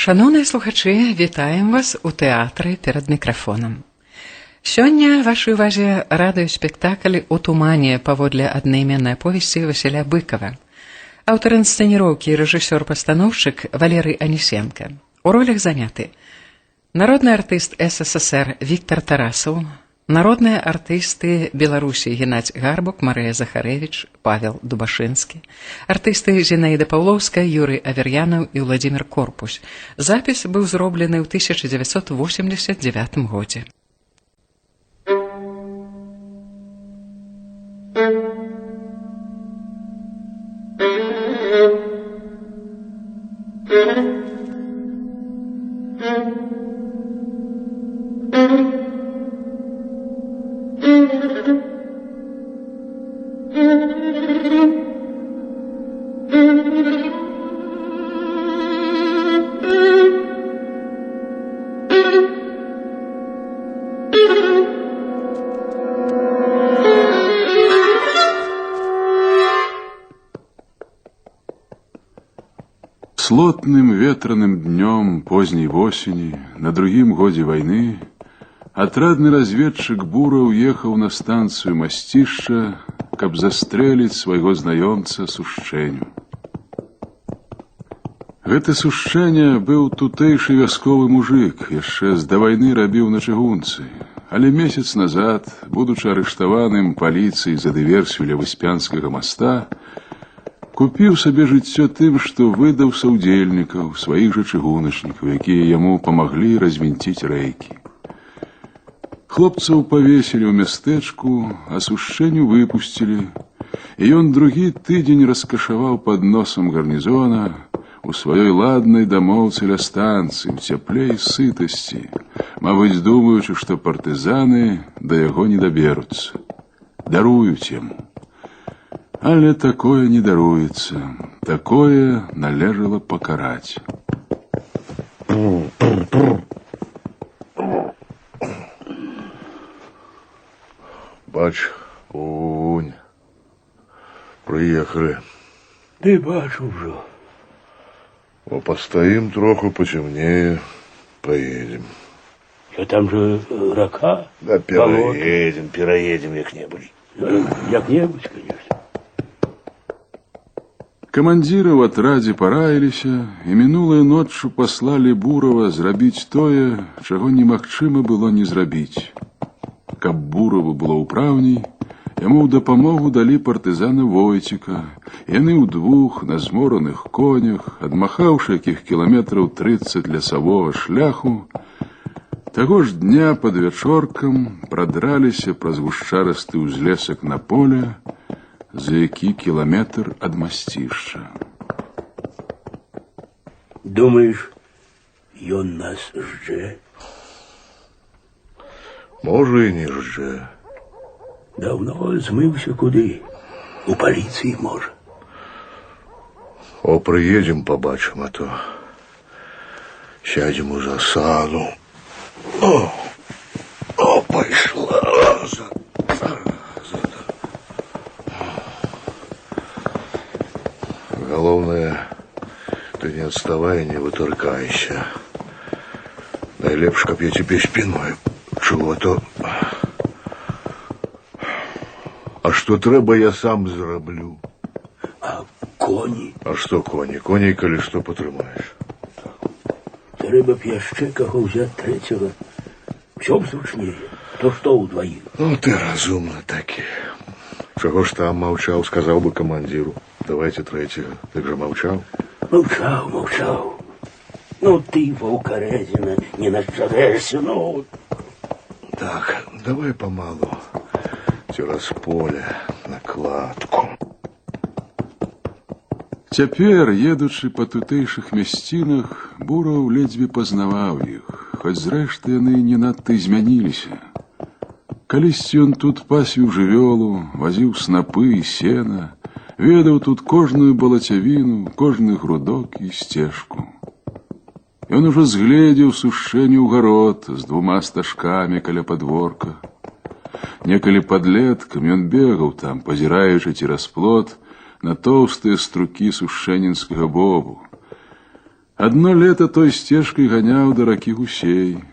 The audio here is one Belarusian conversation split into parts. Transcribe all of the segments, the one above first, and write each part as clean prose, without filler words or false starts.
Шановныя слухачы, вітаем вас у тэатры перад мікрафонам. Сёння вашай увазе радыёспектакль «У тумане» паводле аднайменнай аповесці Васіля Быкова. Аўтар інсцэніроўкі і рэжысёр-пастаноўшчык Валерый Анисенко. У ролях заняты народны артыст СССР Віктор Тарасаў, народныя артысты Беларусі Геннадзь Гарбук, Марыя Захарэвіч, Павел Дубашынскі, артысты Зінаіда Паўлоўская, Юрый Авер'янаў і Владзімір Корпус. Запіс быў зроблены ў 1989 годзе. Слотным ветраным днем поздней осени, на другим годе войны, отрадный разведчик Бура уехал на станцию Мастишша, каб застрелить свайго знаёмца Сушчэню. Гэты Сушчэня быў тутэйшы вясковы мужик, яшчэ з да вайны рабіў на чыгунцы, але месяц назад, будучы арыштаваным паліцыяй за дыверсію ля Выспянскага моста, купіў сабе жыццё тым, што выдаў саўдзельнікаў, сваіх жа чыгуначнікаў, якія яму памаглі развінціць рэйкі. Хлопцаў павесілі ў мястэчку, а Сушчэню выпусцілі, і ён другі тыдзень раскашаваў пад носам гарнізона у сваёй ладнай дамоўцы ля станцыі, у цяпле і сытасці, мабыць, думаючы, што партызаны да яго не даберуцца, даруюць яму. Але такое не даруецца, такое належала пакараць. Бач, унь, прыехалі. Ты бачу ўжо. О, пастаім троху, пацемнее, поедем. Що там же рака? Да пераедем як-небудзь. Як-небудзь, конечно. Камандзіры ў атрадзе параіліся і мінулай ноччу паслалі Бурава зрабіць тое, чаго немагчыма было не зрабіць. Каб Бураву было ўпраўней, яму ў дапамогу далі партызана Войціка. Яны ўдвух на змораных конях, адмахаўшы якіх кіламетраў 30 лясавога шляху, таго ж дня пад вячоркам прадраліся праз гушчарасты ўзлесак на поле, за які кіламетр ад Мастішча. Думаеш, ён нас ждзе? Можа і не ждзе. Даўно змыўся куды? У паліцыі, можа. О, прыедзем, пабачым, а то сядзем у засаду. О, пайшла. Галоўнае, ты не адставай, не вытыркайся. Найлепш, каб я цябе спіной чуў, а то... А што трэба, я сам зраблю. А коні? А што коні? Коней, калі што, патрымаеш. Трэба б яшчэ каго ўзяць трэцяга. Усё б зручнее. То што ўдваіх? Ну, ты разумны такі. Чаго ж там маўчаў, сказаў бы камандзіру. Давайте третьего. Ты же молчал? Молчал. Ну, ты, ваўкарэзіна, не нашчарэшся, ну... Так, давай помалу. Через поле, на кладку. Цяпер, едучы па тутэйшых мясцінах, Бураў ледзьве пазнаваў іх, хоць зрэшты яны не надта і змяніліся. Калісьці ён тут пасвіў жывёлу, вазіў снапы і сена, ведаў тут кожную балацявіну, кожны грудок і сцежку. Ён ужо згледзеў Сушчэню ў гарод з 2 стажкамі каля падворка. Некалі падлеткам ён бегаў там, пазіраючы цераз плот на тоўстыя струкі сушчэнінскага бобу. Одно лето той сцежкай ганяў да ракі гусей.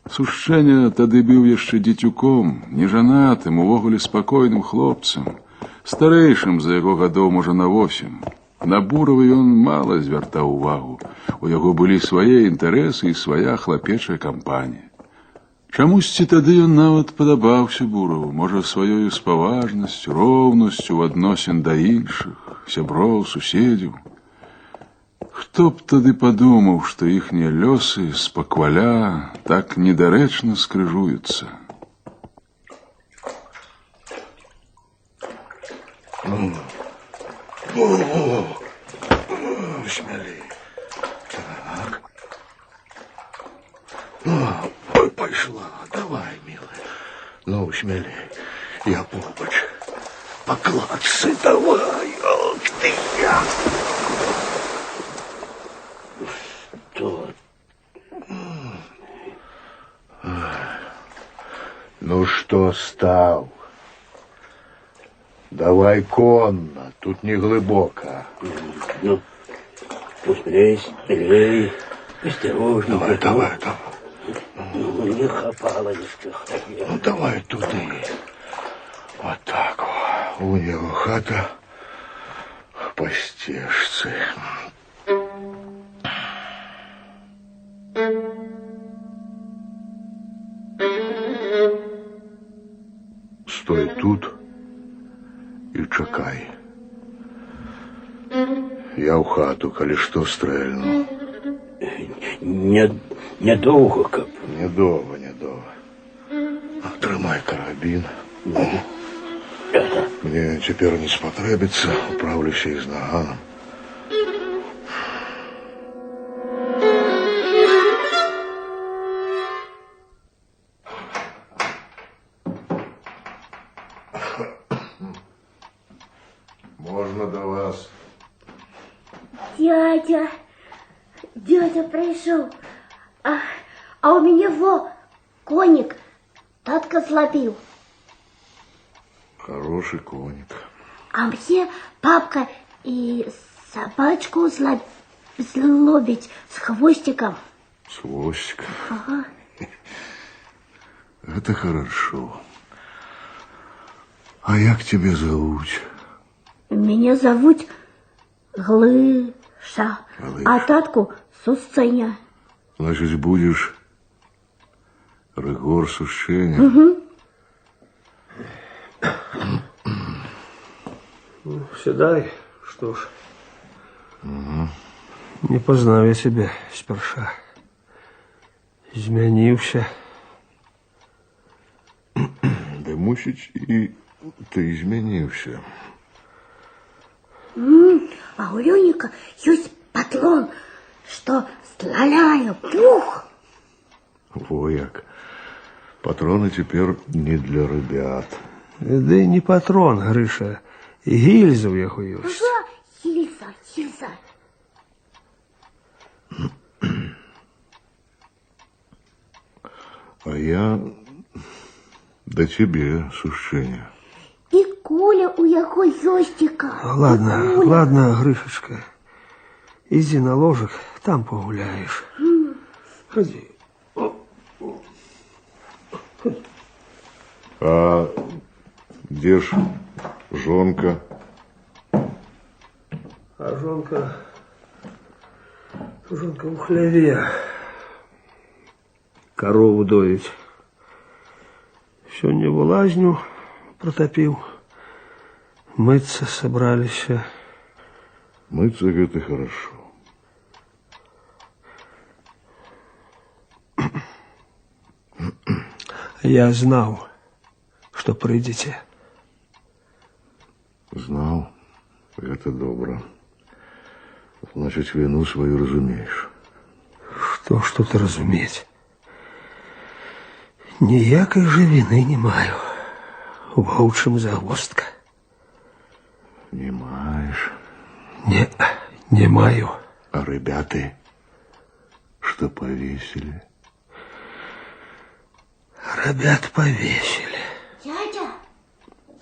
Сушчэня тады быў яшчэ дзецюком, нежанатым, увогуле спакойным хлопцам, старэйшым за яго гадоў, можа, на 8. На Бурова ён мала звяртаў увагу. У яго былі свае інтарэсы і свая хлапечая кампанія. Чамусьці тады ён нават падабаўся Бурову, можа, сваёю спаважнасцю, роўнасцю ў адносін да іншых, сяброў, суседзяў. Хто б тады падумаў, што іхнія лёсы спакваля так недарэчна скрыжуюцца. Смелей. Так. Ой, пошла. Давай, милая. Ну, смелей. Я побач. Покладцы давай. Ох ты. Что? Ну что стал? Давай конно, тут не глубоко. Ну, посмелей, смелей, осторожненько. Давай. Ну, не хапало еще. Ну, давай туды. Вот так вот. У него хата по стежце. Стой тут и чакай. Я ў хату, калі што стрэльну. Недолго, каб. Недолго. Трымай карабін. Мне цяпер не спатрэбіцца, управлюся і з наганом. Можно до вас? Дядя пришел. А у меня коник. Татка злобил. Хороший коник. А мне папка и собачку злобить с хвостиком. С хвостиком? Ага. Это хорошо. А як тебя зовут? Меня зовут Глыша. А татку Сусценя. Значит, будешь Рыгор Сушчэня. Угу. Ну, седай, что ж. Не познав я себе сперша. Змяніўся. Да мусіць і ты змяніўся. А у Лёника есть патрон, что стреляю. Пух! Во як. Патроны теперь не для ребят. Да и не патрон, Грыша. И гильза у яго ёсць. Ага, гильза. А я до тебе, Сушчэня. И куля у яго ёстика. Ладно, Грышечка. Иди на ложек, там погуляешь. Ходи. А где ж жонка? А жонка в хляве. Корову доить. Сёння в лазню протопил. Мыться собрались. Мыться это хорошо. Я знал, что придете. Знал. Это добро. Значит, вину свою разумеешь. Что ты разуметь? Ніякай же вины не маю. Воўчым загвоздка. Не маешь? Не маю. А ребята, что повесили? Ребят повесили.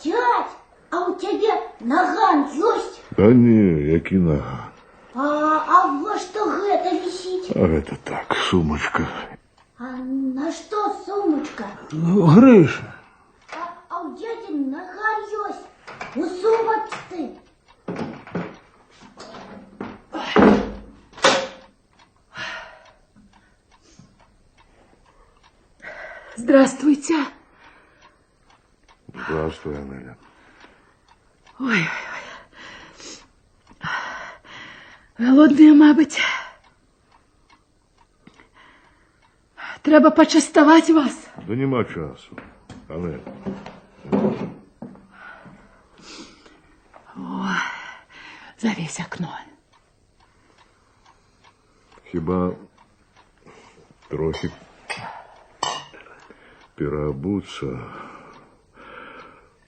Дядь, а у тебя наган есть? Да не, який наган. А во что гэта висит? А это так, сумочка. А на что сумочка? Грыша. А у дяди нога есть. У сумочки. Здравствуйте. Здравствуй, Анеля. Ой. Голодные, мабуть. Треба почастувати вас. Да нема часу, Анеля. О, завесь окно. Хіба трохи переобуться.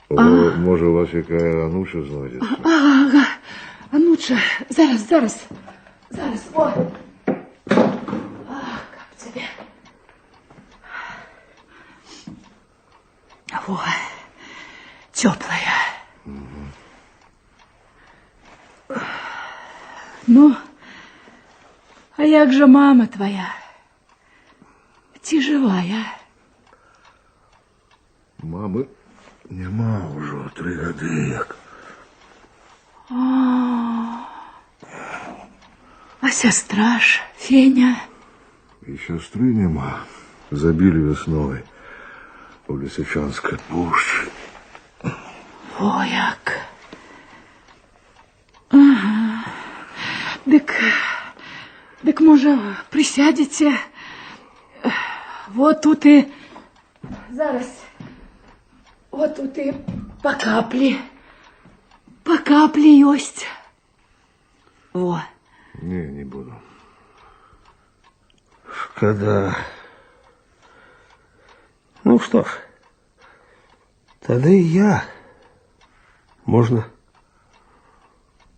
О, може, у вас яка ануча знайдеться? Ага, ануча, зараз. О. Как тебе? О, теплая. Ну, а як же мама твоя? Ці живая? Мами нема вже 3 годи як. А сестра ж, Феня? І сестри нема. Забили весною у Лисичанській пущі. О, як. Ага. Дик може, присядете? Вот тут і... Зараз. Вот тут і по каплі. По каплі есть. О. Не буду. Когда... Ну что ж, тогда и я. Можно?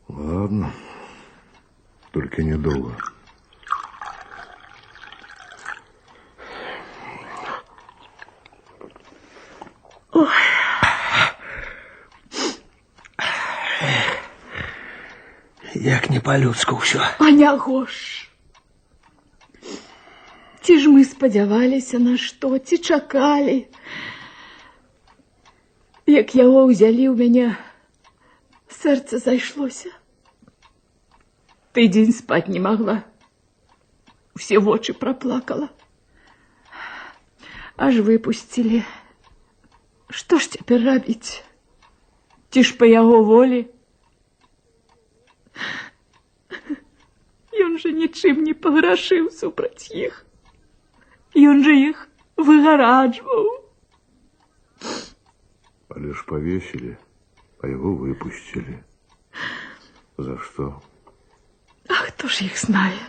Ладно. Только недолго. Як не по-людску все. Аняго ж. Ці ж ми сподівалися на що, ці чакали. Як його взяли, у мене серце зайшлося. Тиждень спать не могла. Все в очі проплакала. Аж випустили. Що ж тепер робити? Ті ж по його волі. Ён же нічим не пограшив супроть їх. Ён же їх вигараджував. Але ж повесили, а его выпустили. За что? А хто ж їх знає?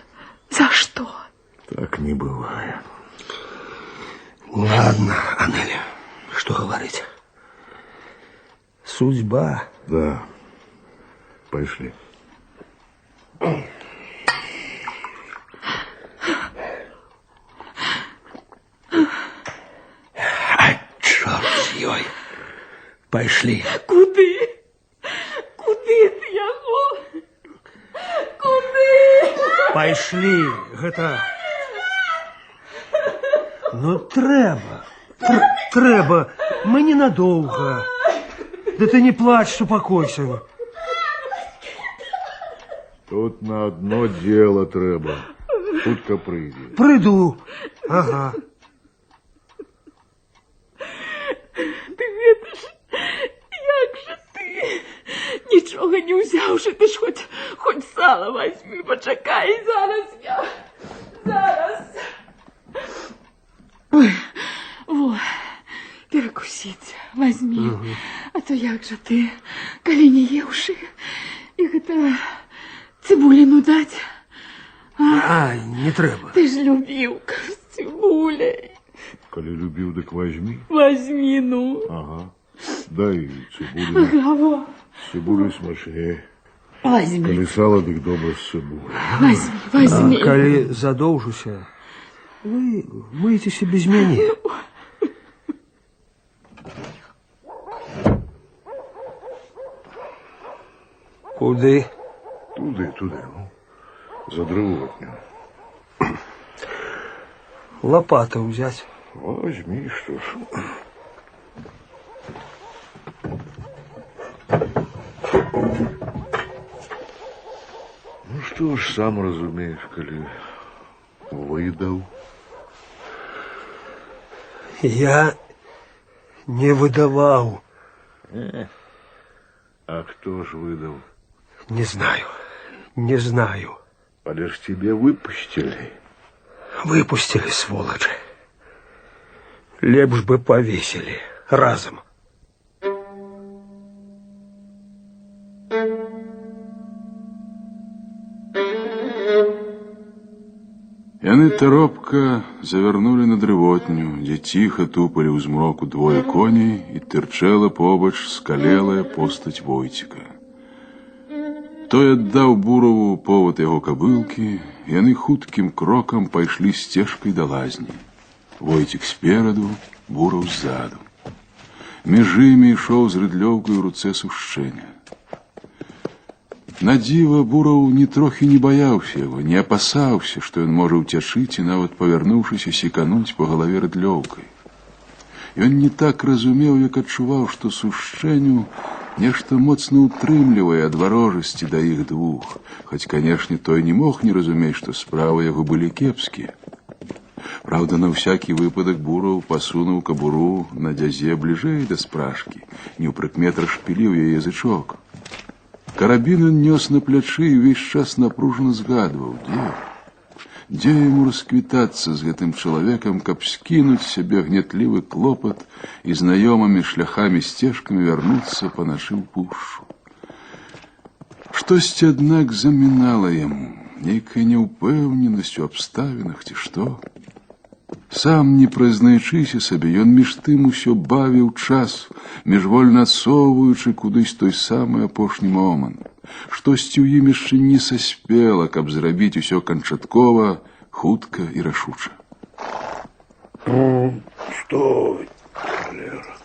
За що? Так не бывает. Ладно, Анеля, что говорить? Судьба. Да. Пошли. А черт с ёй. Пошли. Куди? Куди ти його? Куди? Пошли, гэта... Ну, трэба. Трэба. Мы ненадолго. Да ты не плачь, успокойся. Тут на одно дело треба. Хутка прийде. Приду. Ага. Ти гэта ж, як же ти? Нічого не взявши, ти ж хоч сало возьми, почекай, зараз я. Зараз. Ой, во, перекусить возьми. А то як же ти, коли не ївши, і гэта цибулину дать? А, не треба. Ти ж любив з цибулей. Коли любив, так возьми. Возьми, ну. Ага. Дай цибулю. Ага, во. Цибулю смачнее. Возьми, Коли сало, так добре з цибулею. возьми, возьми. А, коли задолжуся, вы выйдете без меня. Куды? Туди. Ну. За древотню. Лопату взять. Возьми, что ж. Ну что ж, сам разумеешь, коли выдал. Я не выдавал. А кто ж выдал? Не знаю. Не знаю. А лишь тебе выпустили. Выпустили, сволочи. Лепш бы повесили разом. Яны торопка завернули на дрывотню, дзе ціха тупалі ў змроку двое коней і тырчэла побач скалелая постаць Войціка. Той аддаў Бурову повод яго кабылкі, яны хуткім крокам пайшлі сцежкай да лазні. Войцік спераду, Буров ззаду. Між імі ішоў з рыдлёўкай у руцэ сушчэня. На дзіва Буров ні трохі не баяўся яго, не апасаўся, што ён можа ўцячы ці нават павярнуўшыся секануць па галаве рыдлёўкай. Ён не так разумеў, як адчуваў, што сушчэню нешта моцна утрымлівае ад варожасці да іх двух, хоць, канешне, той не мог не разумець, што справы яго былі кепскія. Праўда, на всякі выпадак Буров пасунуў кабуру на дзязе бліжэй да спражкі, не ў прыкмет расшпіліў яе язычок. Карабін ён нёс на плячы і ўвесь час напружана згадваў, дзе яму расквітацца з гэтым чалавекам, каб скінуць сябе гнятлівы клопат і знаёмымі шляхамі сцежкамі вярнуцца па нашы ў пушчу. Штосьці, аднак, замінала яму, нейкая няўпэўненасць у абставінах ці што. Сам, не прызнаючыся сабе, ён між тым усё бавіў час, міжвольна адсоўваючы кудысь той самы апошні момант. Штосьці ў ім яшчэ не саспела, каб зрабіць усё канчаткова, хутка і рашуча. Стой, холера.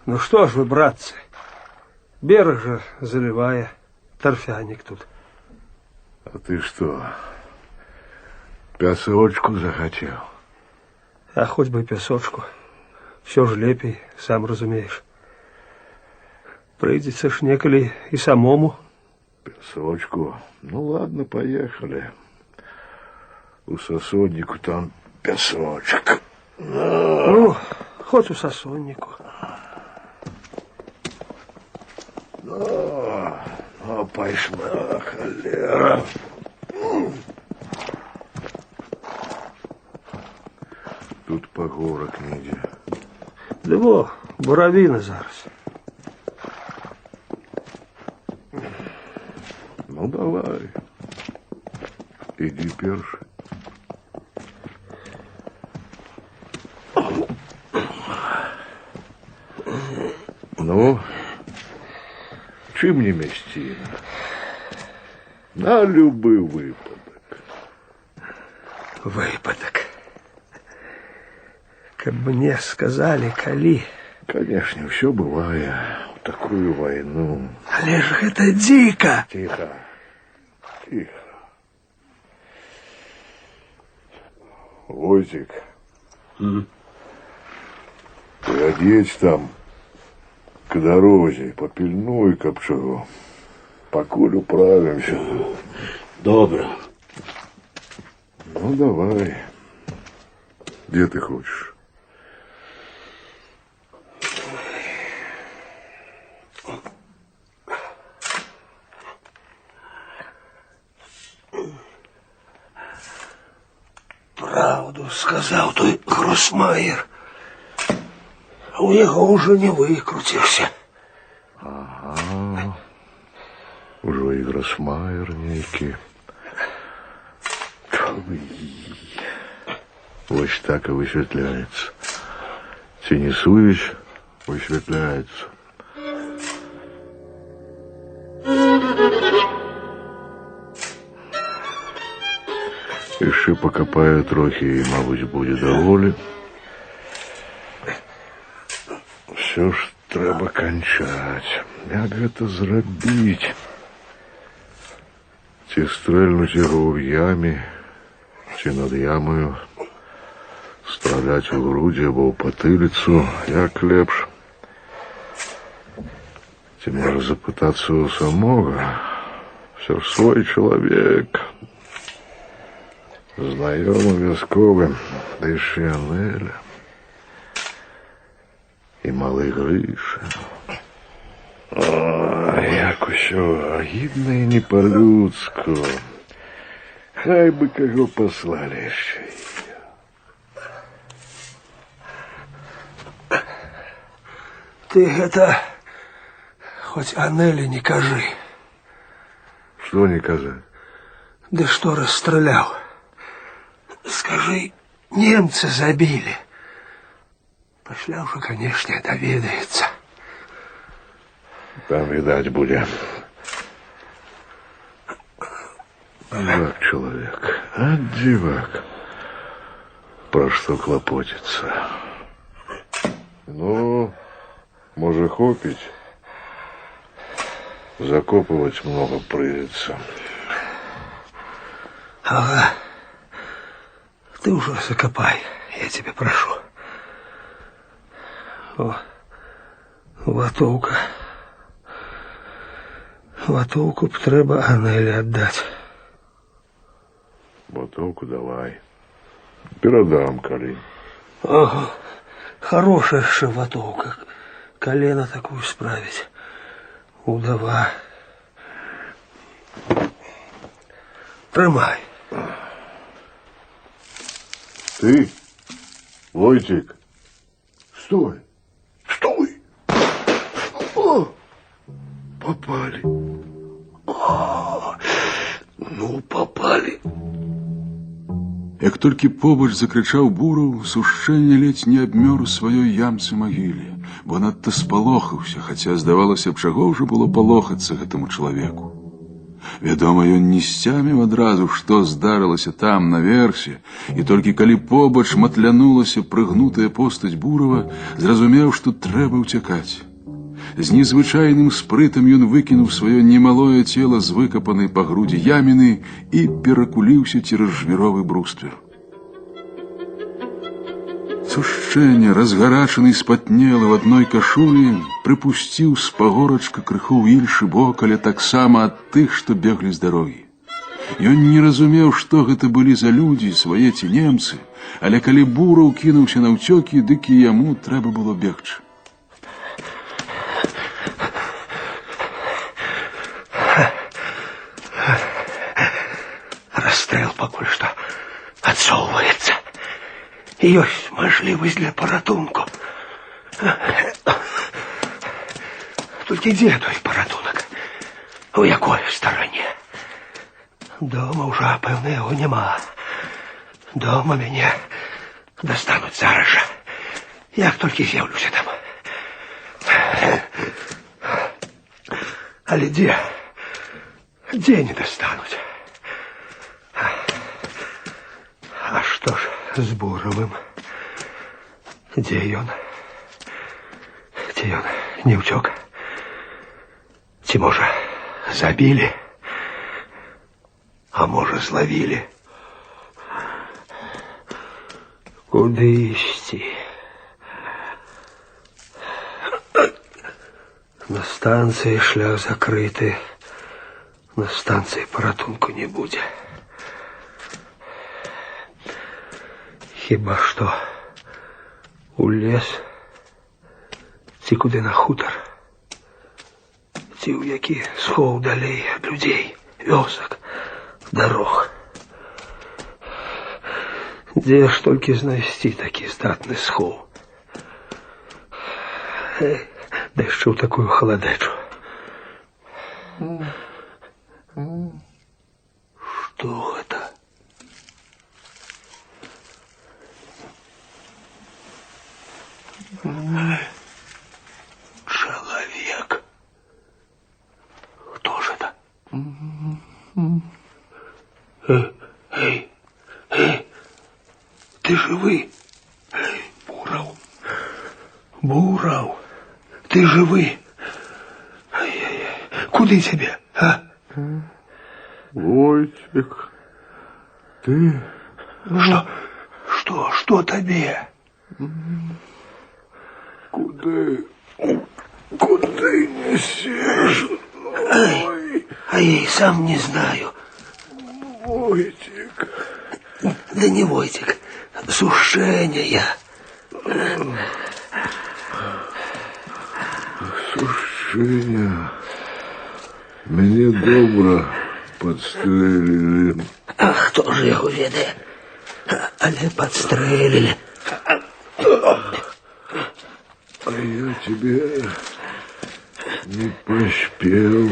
Ну что ж вы, братцы, берег же заливая, торфяник тут. А ты что, пясочку захотел? А хоть бы пясочку. Все ж лепей, сам разумеешь. Прыйдется ж неколи и самому. Пясочку? Ну ладно, поехали. У сосоннику там пясочек. Ну, хоть у сосоннику. Ну, пошла, холера. Тут погорок нигде. Да во, буравина зараз. Ну, давай. Иди перший. Ну, чим не местина? На любый выпадок. Выпадок. Как бы мне сказали, коли. Конечно, все бывает в такую войну. Але ж это дико. Тихо. Тихо. Войцик. Ты одеть там к дороге, попильнуй, каб чего. Покуль управимся. Добре. Ну, давай. Где ты хочешь? Правду сказал той Гроссмайер. У него уже не выкрутишься. Ага. Уже и Гроссмайер некий. Вот так и высветляется. Синисуевич высветляется. Еще покопаю трохи, и, мабуть, будет доволен. Все ж треба кончать. Як гэта зрабіць? Ці стрельнуть його в ямі, чи над ямою, стрелять у груді або в потилицю, як лепш. Ці може запитатися у самого, все ж свой чоловік. Знайомий військовим, да й ще Анеля. І малий Гриша. Як усього гідно і не по-людську. Хай би кого послали ще. Ты это хоть Анеле не кажи. Что не казать? Да что расстрелял? Скажи, немцы забили. Пошля уже, конечно, доведается. Там, видать, будет. Дивак человек, а дивак. Про что клопотится? Ну, может, хопить? Закопывать много придется. Ага. Ты уже закопай, я тебя прошу. О, ватовка. Ватовку б треба Анелі отдать. Ватовку давай. Передам, коли. Ага. Хорошая же ватовка. Колено такую справить. Удава. Тримай. Ты, Войтик, стой. Стой. О, попали. Ну, попали. Як толькі побач закричаў Бураў, сушчэнне ледзь не абмёр у сваёй ямцы магіле, бо надта спалохаўся, хаця, здавалася б, чаго ўжо было палохацца гэтаму чалавеку. Вядома, ён не сцяміў адразу, што здарылася там, наверсе, і толькі калі побач матлянулася прыгнутая постаць Бурава, зразумеў, што трэба ўцякаць. З незвычайным спрытам ён выкінуў сваё немалое цела з выкапанай па грудзі яміны і перакуліўся цераз жвіровы бруствер. Сушчэнне, разгарачаны і спатнелы в адной кашулі, прыпусціў з пагорачка крыху ў іншы бок, але таксама ад тых, што беглі з дарогі. Ён не разумеў, што гэта былі за людзі, свае ці немцы, але калі Бураў кінуўся на ўцёкі, дык і яму трэба было бегчы. Расстрел покуль что отсовывается. Есть можливость для порятунку. Только где той порятунок? У якой стороне? Дома уже, певно, його нема. Дома меня достанут зараз же. Як тільки з'явлюся там. Але де? Де не достануть? А что ж с Буровым? Где он? Где он? Не утек? Ці, може, забили? А може, зловили? Куди йти? На станції шлях закритий. На станції порятунку не буде. Хіба що у ліс, ці куди на хутор, ці у які схов далей від людей, вёсок, дорог. Де ж тільки знайти такий здатний схов? Да ще в таку холодечу. Что это? Человек. Кто же это? Эй, ты живый? Буров. Буров, ты живый? Ай-яй-яй. Куды тебе, а? Войтик, ты... Что тебе? Куда несешь? А я и сам не знаю. Войтик. Да не Войтик, сушение. Сушение. Мне добро подстрелили. А хто ж його веде? Але подстрелили. А я тебе не поспел.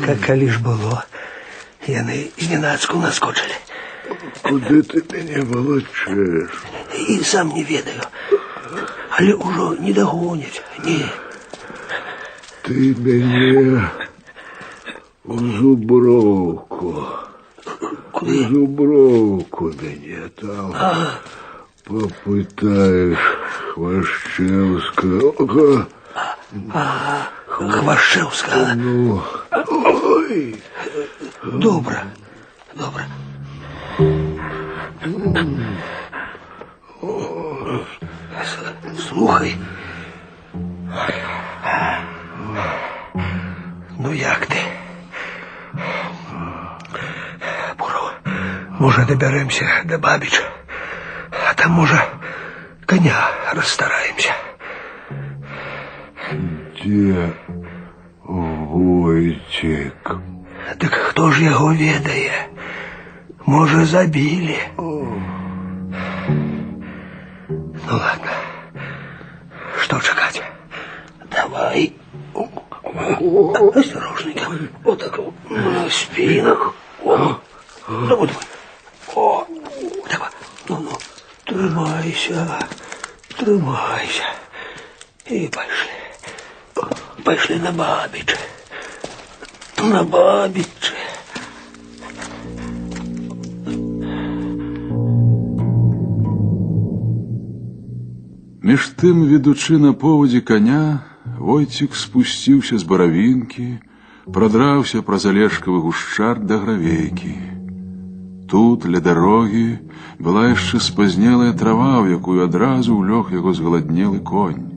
Так коли ж було? Яны зненацку наскочили. Куди ти мене волочеш? І сам не ведаю. Але ўжо не догонять. Ні. Ты мене у Зубровку. Куди? У Зубровку мене там попытаешь Хвощевского. Хвощевского? Ну, ой. Добре. Слухай. Ну як ти? Буров, може доберемося до Бабича, а там, може, коня розстараємося. Де Войтик? Так хто ж його ведає? Може, забили? Ну ладно, что чекать? Давай. Осторожненько. Вот так вот на спинах. О, давай. О, давай. Ну. Тримайся. И пошли. Пошли на Бабича. Між тим, ведучи на поводі коня, Войтик спусціўся з баравінкі, прадрався праз алешкавы гушчар да гравейкі. Тут, ля дарогі, была яшчэ спазнелая трава, у якую адразу ўлёг яго згаладнелы конь.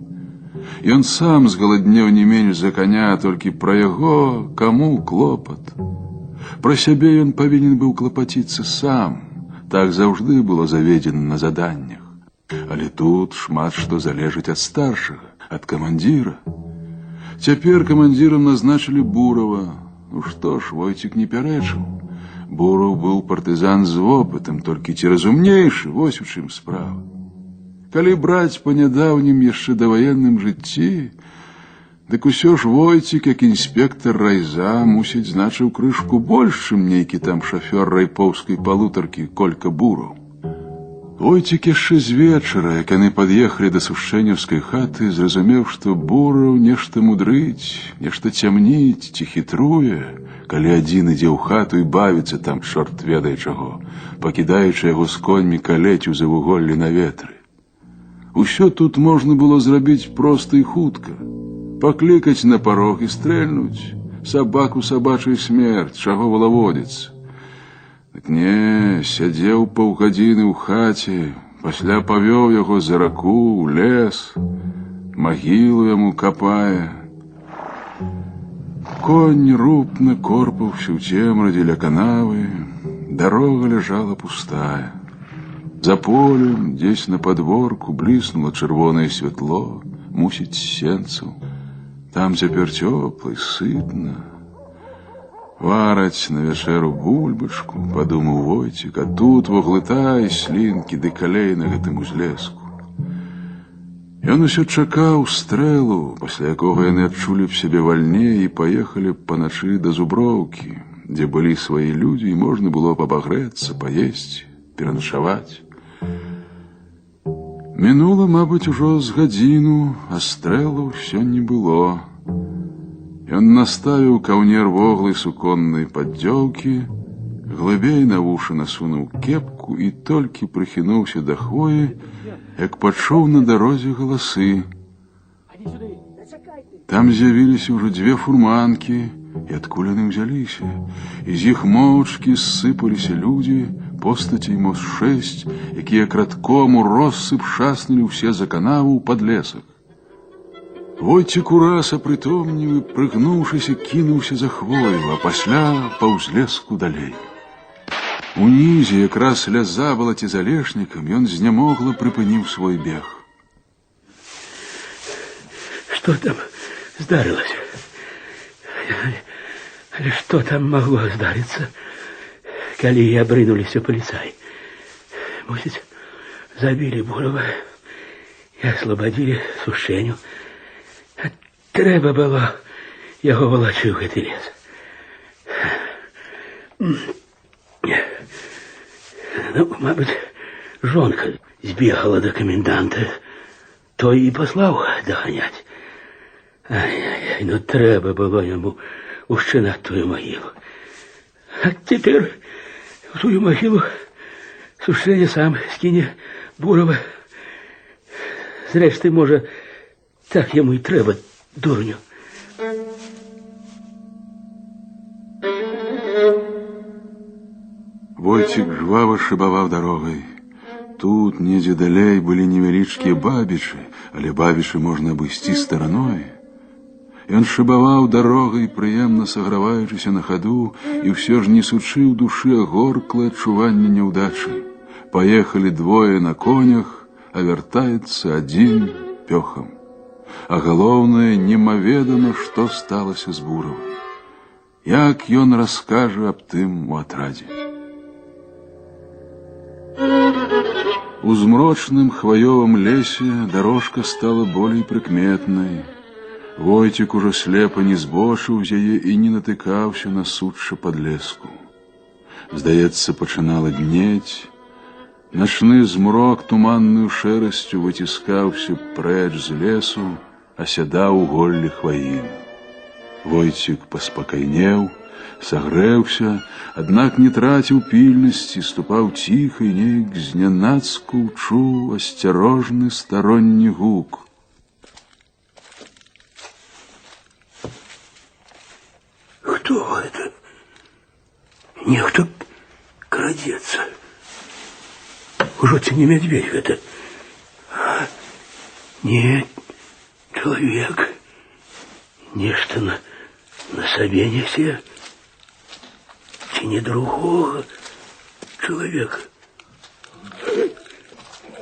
Ён сам згаладнеў не менш за коня, толькі пра яго каму клопат. Пра сябе ён павінен быў клапаціцца сам, так заўжды было заведзена на заданнях. Але тут шмат што залежыць ад старшага, ад камандзіра. Цяпер камандзірам назначылі Бурова. Ну што ж, Войтик не пярэчыў. Буров быў партызан з вопытам, толькі ці разумнейшы, вось у чым справа. Калі браць па нядаўнім яшчэ даваенным жыцці, дык усё ж Войтик, як інспектар райза, мусіць значыў крышку больш, чым нейкі там шафёр райпоўскай палутаркі Колька Буров. Войтик яшчэ з вечара, як яны пад'ехалі да сушэнеўскай хаты, зразумеў, што Буров нешта мудрыць, нешта цямніць ці хітруе, калі адзін ідзе ў хату і бавіцца там чорт ведае чаго, пакідаючы яго з коньмі калець у завуголлі на ветры. Усё тут можна было зрабіць проста і хутка. Паклікаць на парог і стрэльнуць. Сабаку сабачай смерць, чаго валаводзіцца. Так не, сядзеў паўгадзіны ў хаце, пасля павёў яго за раку, ў лес, магілу яму капае. Конь рупна корпаўся ў цемрадзе ля канавы, дарога ляжала пустая. За полем, дзесь на падворку, бліснула чырвонае святло, мусіць, сенцаў. Там цяпер цёпла і сытна. Вараць на вячэру бульбачку, падумаў Войтик, а тут воглытай слінкі ды калей на гэтым узлеску. Ён усё чакаў стрэлу, пасля якога яны адчулі б сябе вальней і паехалі б паначы да Зуброўкі, дзе былі свае людзі і можна было пабагрэцца, паесці, пераначаваць. Мінула, мабыць, ужо з гадзіну, а стрэлу ўсё не было. Ён наставіў каўнер воглай суконнай паддзёўкі, глыбей на вушы насунуў кепку і толькі прыхінуўся да хвоі, як пачуў на дарозе галасы. Там з'явіліся ўжо дзве фурманкі, І адкуль яны ўзяліся? І з іх моўчкі ссыпаліся людзі, постацей мо 6, якія кратком у россып шаснулі ўсе за канаву ў падлесак. Войцік ураз апрытомнеў і, прыгнуўшыся, кінуўся за хвою, а пасля паўз леску далей. Унізе, якраз ля забалаці за лешнікам, ён знямогла прыпыніў свой бег. Что там здарилось? Что там могло здариться, коли и обрынулись полицаи? Мусить, забили Бурова и освободили Сушеню. Треба было его волочить в этот лес. Ну, мабуть, жонка збегала до коменданта, то и послал доганять. Ай-яй-яй, ну треба было ему ущинать твою могилу. А теперь в твою могилу Сушеня сам скине Бурова. Зрештою, може, так йому й треба, дурню. Войцік жвава шыбаваў дарогай. Тут, недзе далей, былі невялічкія бабічы, але бабічы можна абысці стараной. Ён шыбаваў дарогай, прыемна саграваючыся на хаду, і ўсё ж несучы ў душы агорклае адчуванне няўдачы. Паехалі двое на конях, а вяртаецца адзін пёхам. А галоўнае, немаведама, што сталася з Буравым. Як ён раскажа аб тым у атрадзе. У змрочным хваёвым лесе дорожка стала болей прыкметнай. Войцік ужо слепа не збочыў з яе і не натыкаўся на сучча падлеску. Здаецца, пачынала днець. Начны змрок туманную шэрасцю выціскаўся прэч з лесу, асядаў у голлі хваін. Войцік паспакайнеў, сагрэўся, аднак не траціў пільнасці, ступаў ціха і неяк знянацку ўчуў асцярожны старонні гук. Кто это? Нехто крадется. Ужо це не медведь это. Нет, человек. Нечто на собе несе. Чи не другого человека.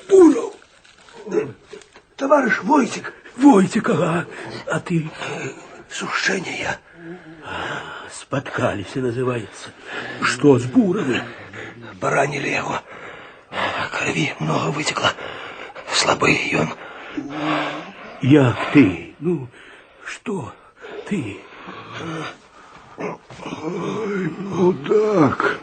Буров! Товарищ Войтик. Войтик, ага. А ты? Сушения. Споткались, называется. Что с Буровым? Поранили его. Крови много вытекло. Слабый он. Як ты? Ну, что ты? Ой, мудак,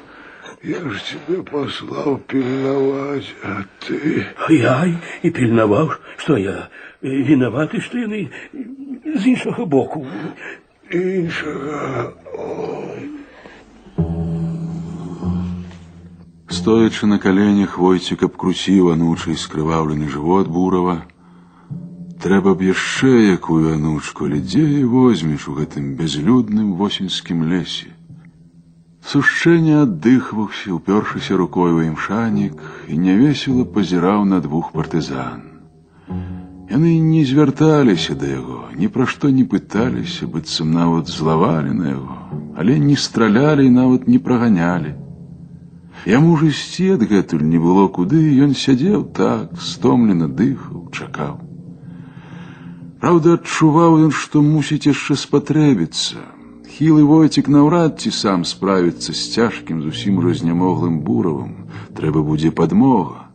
я ж тебя послал пильновать, а ты... Я и пильновал, что я виноватый, что я з іншого боку. Іншого... Ой... Стоячы на каленях, Войцік абкруціў анучай скрываўлены жывот Бурава. Трэба б яшчэ якую анучку, але дзе яе возьмеш у гэтым бязлюдным восеньскім лесе? Сушчэня аддыхваўся, упёршыся рукой у імшанік, і нявесела пазіраў на двух партызан. Яны не звярталіся да яго, ні пра што не пыталіся, быццам нават злавалі на яго, але не стралялі і нават не праганялі. Яму ж ісці адгэтуль не было куды, і ён сядзеў так, стомлена дыхаў, чакаў. Праўда, адчуваў ён, што мусіць яшчэ спатрэбіцца. Хілы Войцік наўрад ці сам справіцца з цяжкім, зусім ужо знямоглым Буравым. Трэба будзе падмога.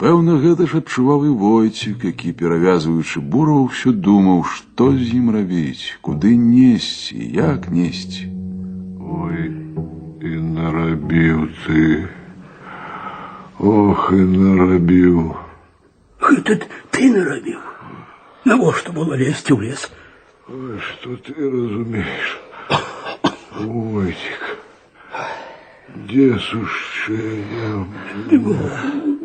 Пэўна, гэта ж адчуваў і Войцік, які, перавязваючы Бурава, ўсё думаў, што з ім рабіць, куды несці, як несці. Ой, і нарабіў ты. Ох, і нарабіў. Гэта ты нарабіў? Навошта было лезці ў лес? Ой, что ты разумеешь? Войтик, где Сушеня?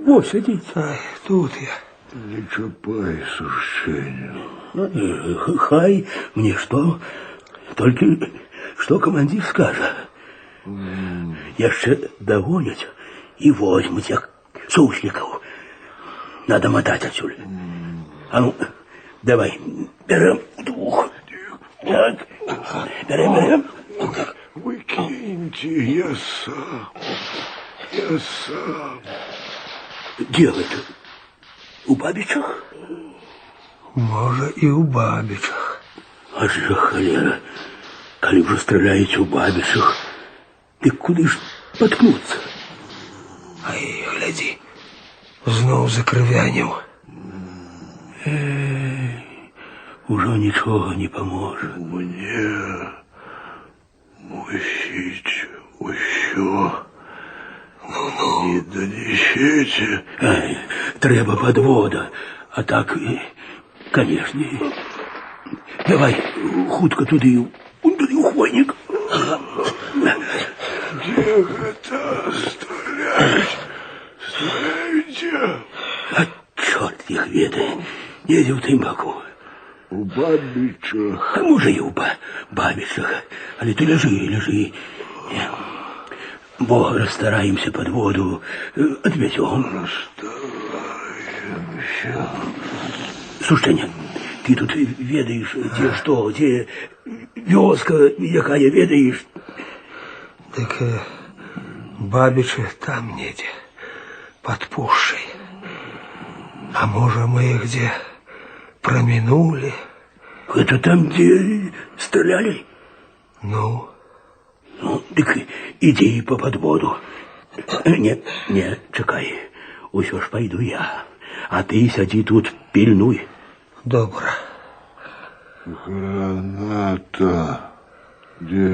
Вот, садіться. Тут я. Не чапай Сушеню. Хай, мне что? Только что командир скажет? Еще догонят и возьмут тех сусликов. Надо мотать отсюда. А ну, давай, берем двух. Так, берем. Выкиньте, я сам. Дело-то у Бабичах? Может, и у Бабичах. Аж же холера, коли вже стріляють у Бабичах, ти куди ж поткнуться? Ай, гляди, знов закрив'янів. Уже нічого не поможе. Мне мусить усё. Не донесете? Треба подвода, а так, конечно. Давай, хутко туди у хвойник. Где это стрелять? Стреляйте. А черт их ведает. Едем в тым боку. У Бабичах. А може і у Бабичах. Але ти лежи. Бо розстараємося під воду, отвезем. Расстараемся. Слушай, ты тут ведаешь, где что, где вёска, якая ведаешь? Так Бабичи там неде, под пушей. А может, мы их где проминули? Это там, где стреляли? Ну, так иди по подводу. Нет, чекай. Усё ж пойду я. А ты сиди тут, пильнуй. добро. Граната. Где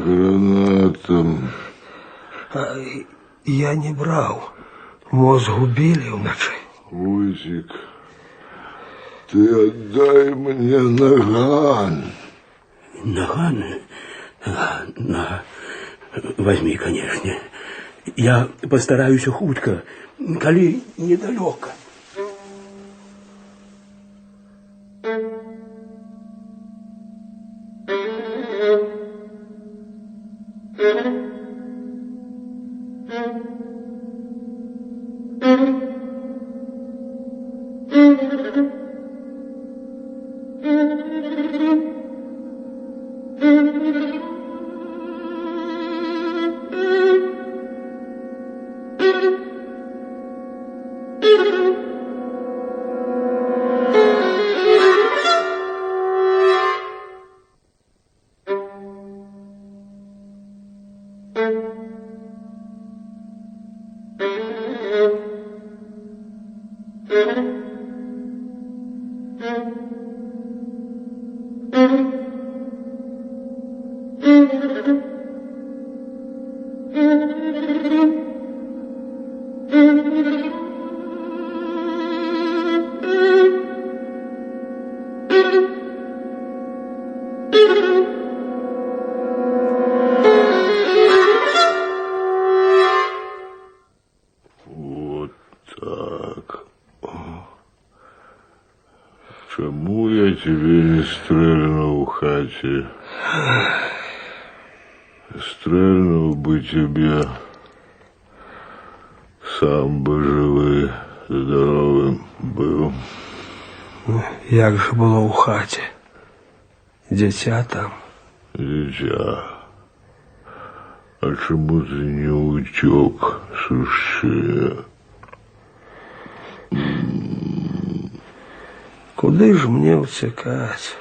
граната? Я не брал. Мозг губили вночі. Вуйчик, ты отдай мне наган. Наган? Возьми, конечно. Я постараюсь хутко, коли недалеко. Вот так. Чему я тебе не стрельнул в хате? Стрельнул бы тебе, сам бы живий, здоровим был. Як же було у хаті? Дитя там. Дитя, а чему ты не утек, сущее? Куди ж мені утекать?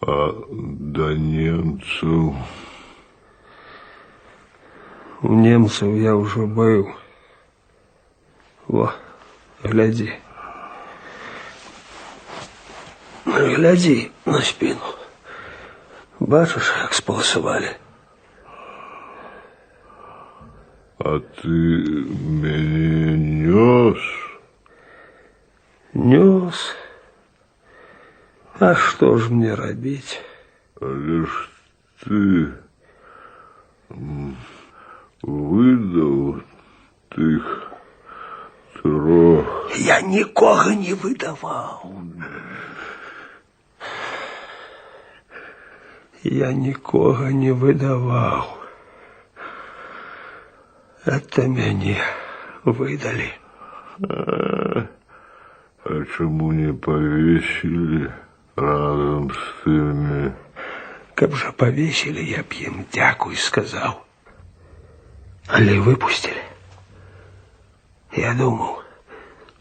А до немцев? У немцев я уже был. Во, гляди. Гляди на спину. Бачиш, як сполосували? А ты меня нес? Нес. А что ж мне робить? Лишь ты выдал тих трох. Я нікого не видавав. Я нікога не выдаваў. Это мяне выдалі. А чему не повесили разом с теми? Каб жа повесили, я б ім дзякуй сказаў. Але выпустили. Я думаў,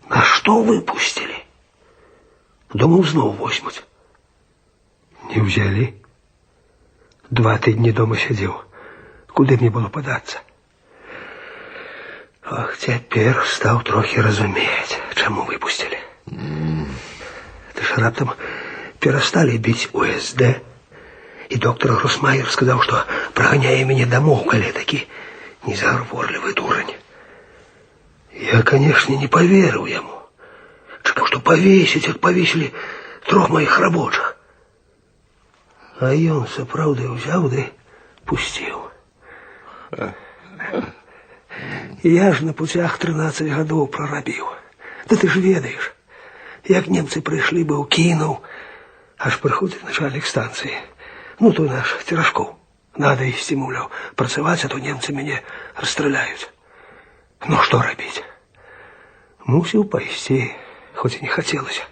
на што выпустили? Думаў, зноў возьмуць. Не ўзялі. 2 тыдні дома сядзеў. Куды мне было падацца? Ох, цяпер стаў трохі разумець, чаму выпустили. Ты ж раптам перасталі біць УСД, і доктор Гросмайер сказаў, што праганяе мяне дамоў, калі такі незагаворлівы дурань. Я, канешне, не поверыў яму. Чакаў, што повесіць, як повесілі 3 маіх рабочых. А ён сапраўды ўзяў ды пусціў. Я ж на путях 13 гадоў прарабіў. Да ты ж ведаеш, як немцы прыйшлі, быў кінуў, аж прыходзіць начальнік станцыі. Ну, той наш Церашкоў. Надо ісці, мовляў, працаваць, а то немцы мяне расстраляюць. Ну, што рабіць? Мусіў пайсці, хоць і не хацелася.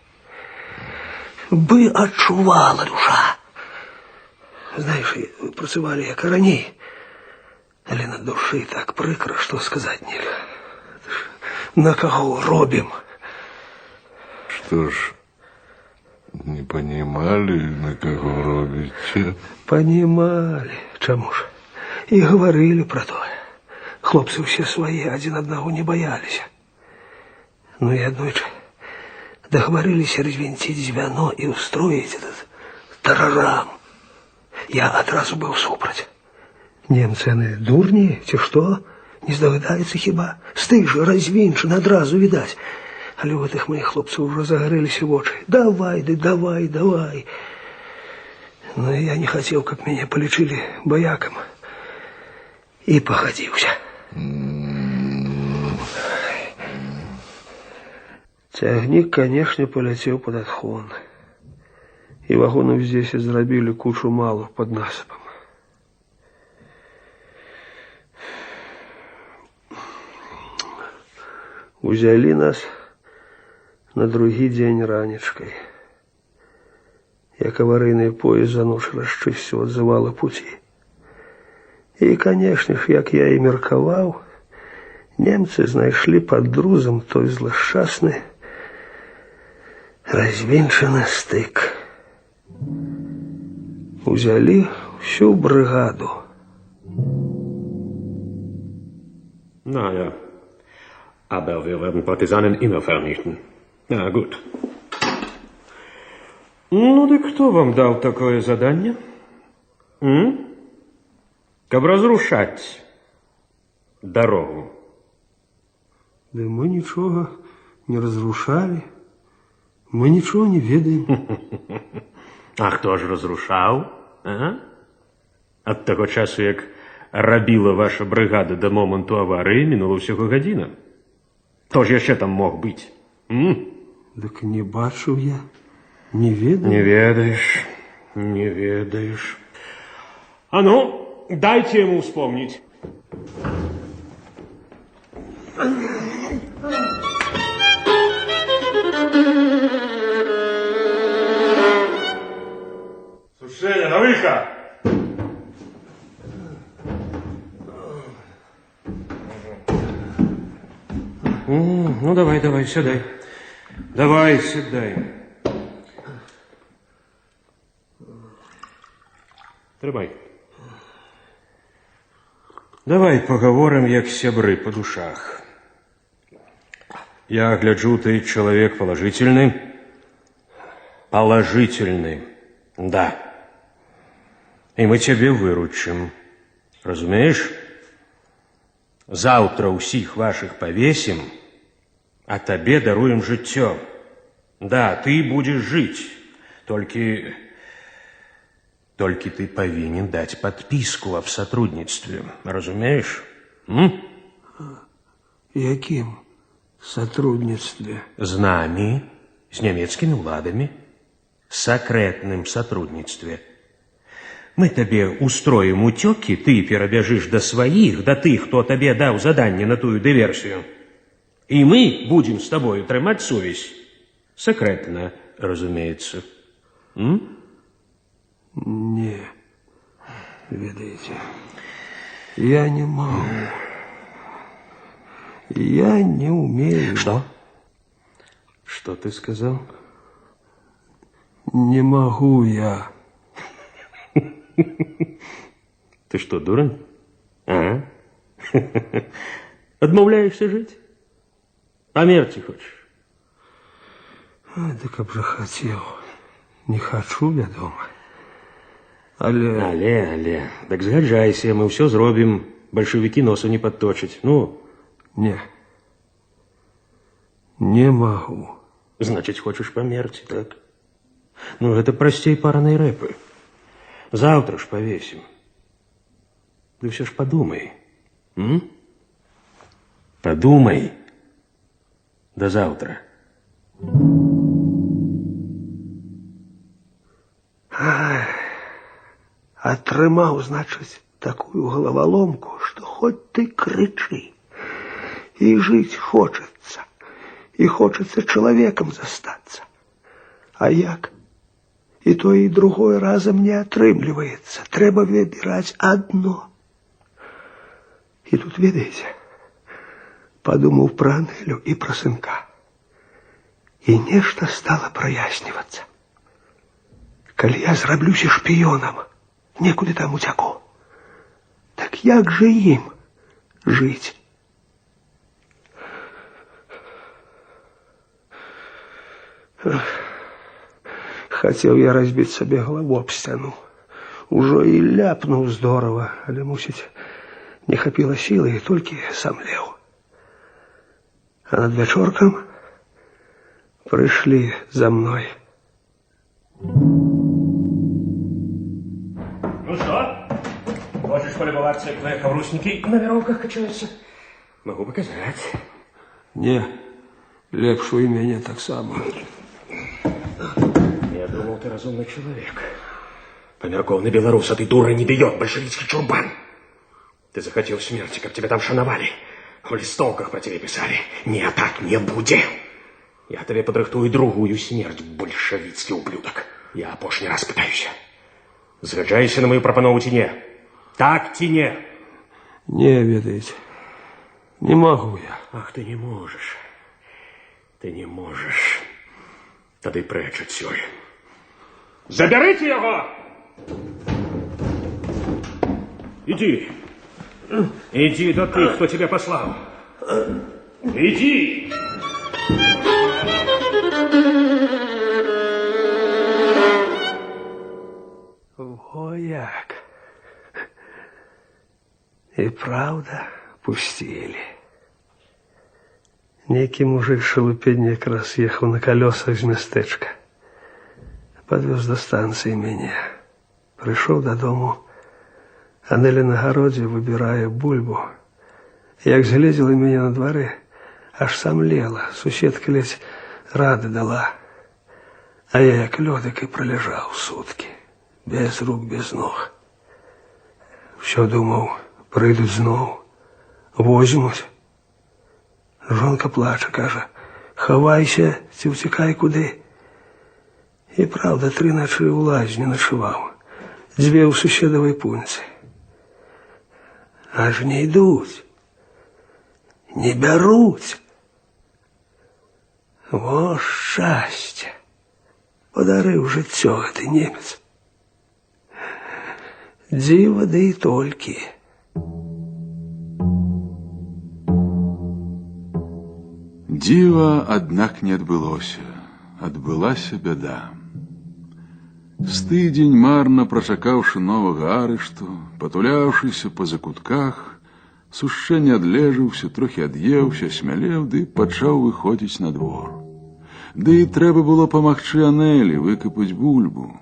Бы адчувала душа. Знаеш, працавалі як і раней, але на душы так прыкра, што сказаць нельга. На каго робім? Что ж, не понимали, на кого робите? Понимали. Чаму ж? І гаварылі пра тое. Хлопцы ўсе свае, адзін аднаго не баяліся. Ну і аднойчы дагаварыліся развінціць звяно і устроіць этот тарарам. Я адразу быў супраць. Немцы, яны дурні, ці што? Не здагадаюцца хіба? З тых жа развінчын адразу відаць. Але у гэтых маіх хлопцаў ужо загарэліся вочы. Давай, ды давай, давай. Ну, я не хацеў, каб мяне палічылі баякам. І пагадзіўся. Цягнік, канешне, паляцеў пад адхон. І вагонаў здесь зрабілі кучу малу пад насыпам. Узялі нас на другі дзень ранечкай. Як аварыйны поезд за ноч расчысціў ад завала пуці. І, канешне ж, як я і меркаваў, немцы знайшлі пад друзам той злашчасны развінчаны стык. Узялі всю брыгаду. Na ja, aber wir werden Partisanen immer vernichten. Na gut. Ну, да кто вам дал такое задание? Как разрушать дорогу? Да мы ничего не разрушали. Мы ничего не ведаем. А хто ж разрушаў? Ад таго часу, як рабіла ваша брыгада да моманту аварыі, мінула ўсяго гадзіна. Хто ж яшчэ там мог быць? Дык не бачыў я, не ведаю. Не ведаеш, не ведаеш. А ну, дайте ему вспомнить. Женя, на выход! Ну, давай, сідай. Давай, сідай. Трымай. Давай поговорим, як сябры по душах. Я гляджу, ты человек положительный. Положительный, да. И мы тебе выручим. Разумеешь? Завтра усіх ваших повесим, а тебе даруем жыццё. Да, ты будешь жить. Только ты повинен дать подписку об сотрудничестве. Разумеешь? Яким сотрудничестве? С нами, с немецкими владами. Секретным сотрудничестве. Мы табе устроім уцёкі, ты перабяжыш да сваіх, да тых, хто табе даў заданне на тую дыверсію. І мы будзем з табою трымаць сувязь. Сакрэтна, разумеется. Не, ведаете, я не могу. Я не умею. Что? Что ты сказал? Не могу я. Ты что, дурень? А? Отмовляешься жить? Померти хочешь? Да как же хотел. Не хочу, вядома. Але, так згаджайся, мы все зробім, большевики носу не подточаць. Ну? Не могу. Значит, хочешь померти, так? Ну, это простей парной рэпы. Завтра ж повесим. Ты все ж подумай. Подумай. До завтра. Атрымаў, значыць, такую головоломку, что хоть ты кричи. И жить хочется. И хочется человеком застаться. А як? И то, и другое разом не атрымліваецца. Трэба выбирать одно. И тут, ведаеце, подумал про Анелю и про сынка. И нешта стало проясниваться. Калі я зраблюся шпіёнам, некуды там уцяку, так як же им жить? Хотел я разбить себе голову об стену. Уже и ляпнул здорово, але, мусить, не хапило силы, и только сомлел. А над вечорком пришли за мной. Ну что? Хочешь полюбоваться, как твои хаврусники на веревках качаются? Могу показать. Не, лепш у імені так само. Я думал, ты разумный человек. Померковный белорус, а ты дура не бьет, большевицкий чурбан. Ты захотел смерти, как тебя там шановали. В листовках про тебя писали. Не, так не будет. Я тебе подрыхтую другую смерть, большевицкий ублюдок. Я апошні раз пытаюсь. Згаджайся на мою прапанову ці не? Так ці не? Не, ведаете, не могу я. Ах, ты не можешь. Ты не можешь. Тады прэч адсюль. Забярыце яго! Иди. Иди до тых, кто тебя послал. Иди! О, як. И правда пустили. Некий мужик шелупедник раз ехал на колесах з местечка. Подвез до станции меня. Пришел до дому. Анеля на городе, выбирая бульбу. Як згледзела меня на дворе, аж сомлела. Суседка ледь рады дала. А я як лёдик и пролежал сутки. Без рук, без ног. Все думал, прийдуть знов, возьмуть. Жонка плаче, каже, ховайся, ці втікай куди. І правда, 3 ночі у лазні ночував, 2 у сусідовій пунці. Аж не йдуть, не беруть. О, щастя! Подарив життя гэты немец. Дзіва, да і толькі. Дзіва, аднак, не адбылося. Адбылася бяда. З тыдзень, марна прачакаўшы новага арышту, патуляўшыся па закутках, сушчэ не адлежыўся, трохі ад'еўся, смялеў, ды пачаў выходзіць на двор. Ды і трэба было памагчы Анелі выкапаць бульбу.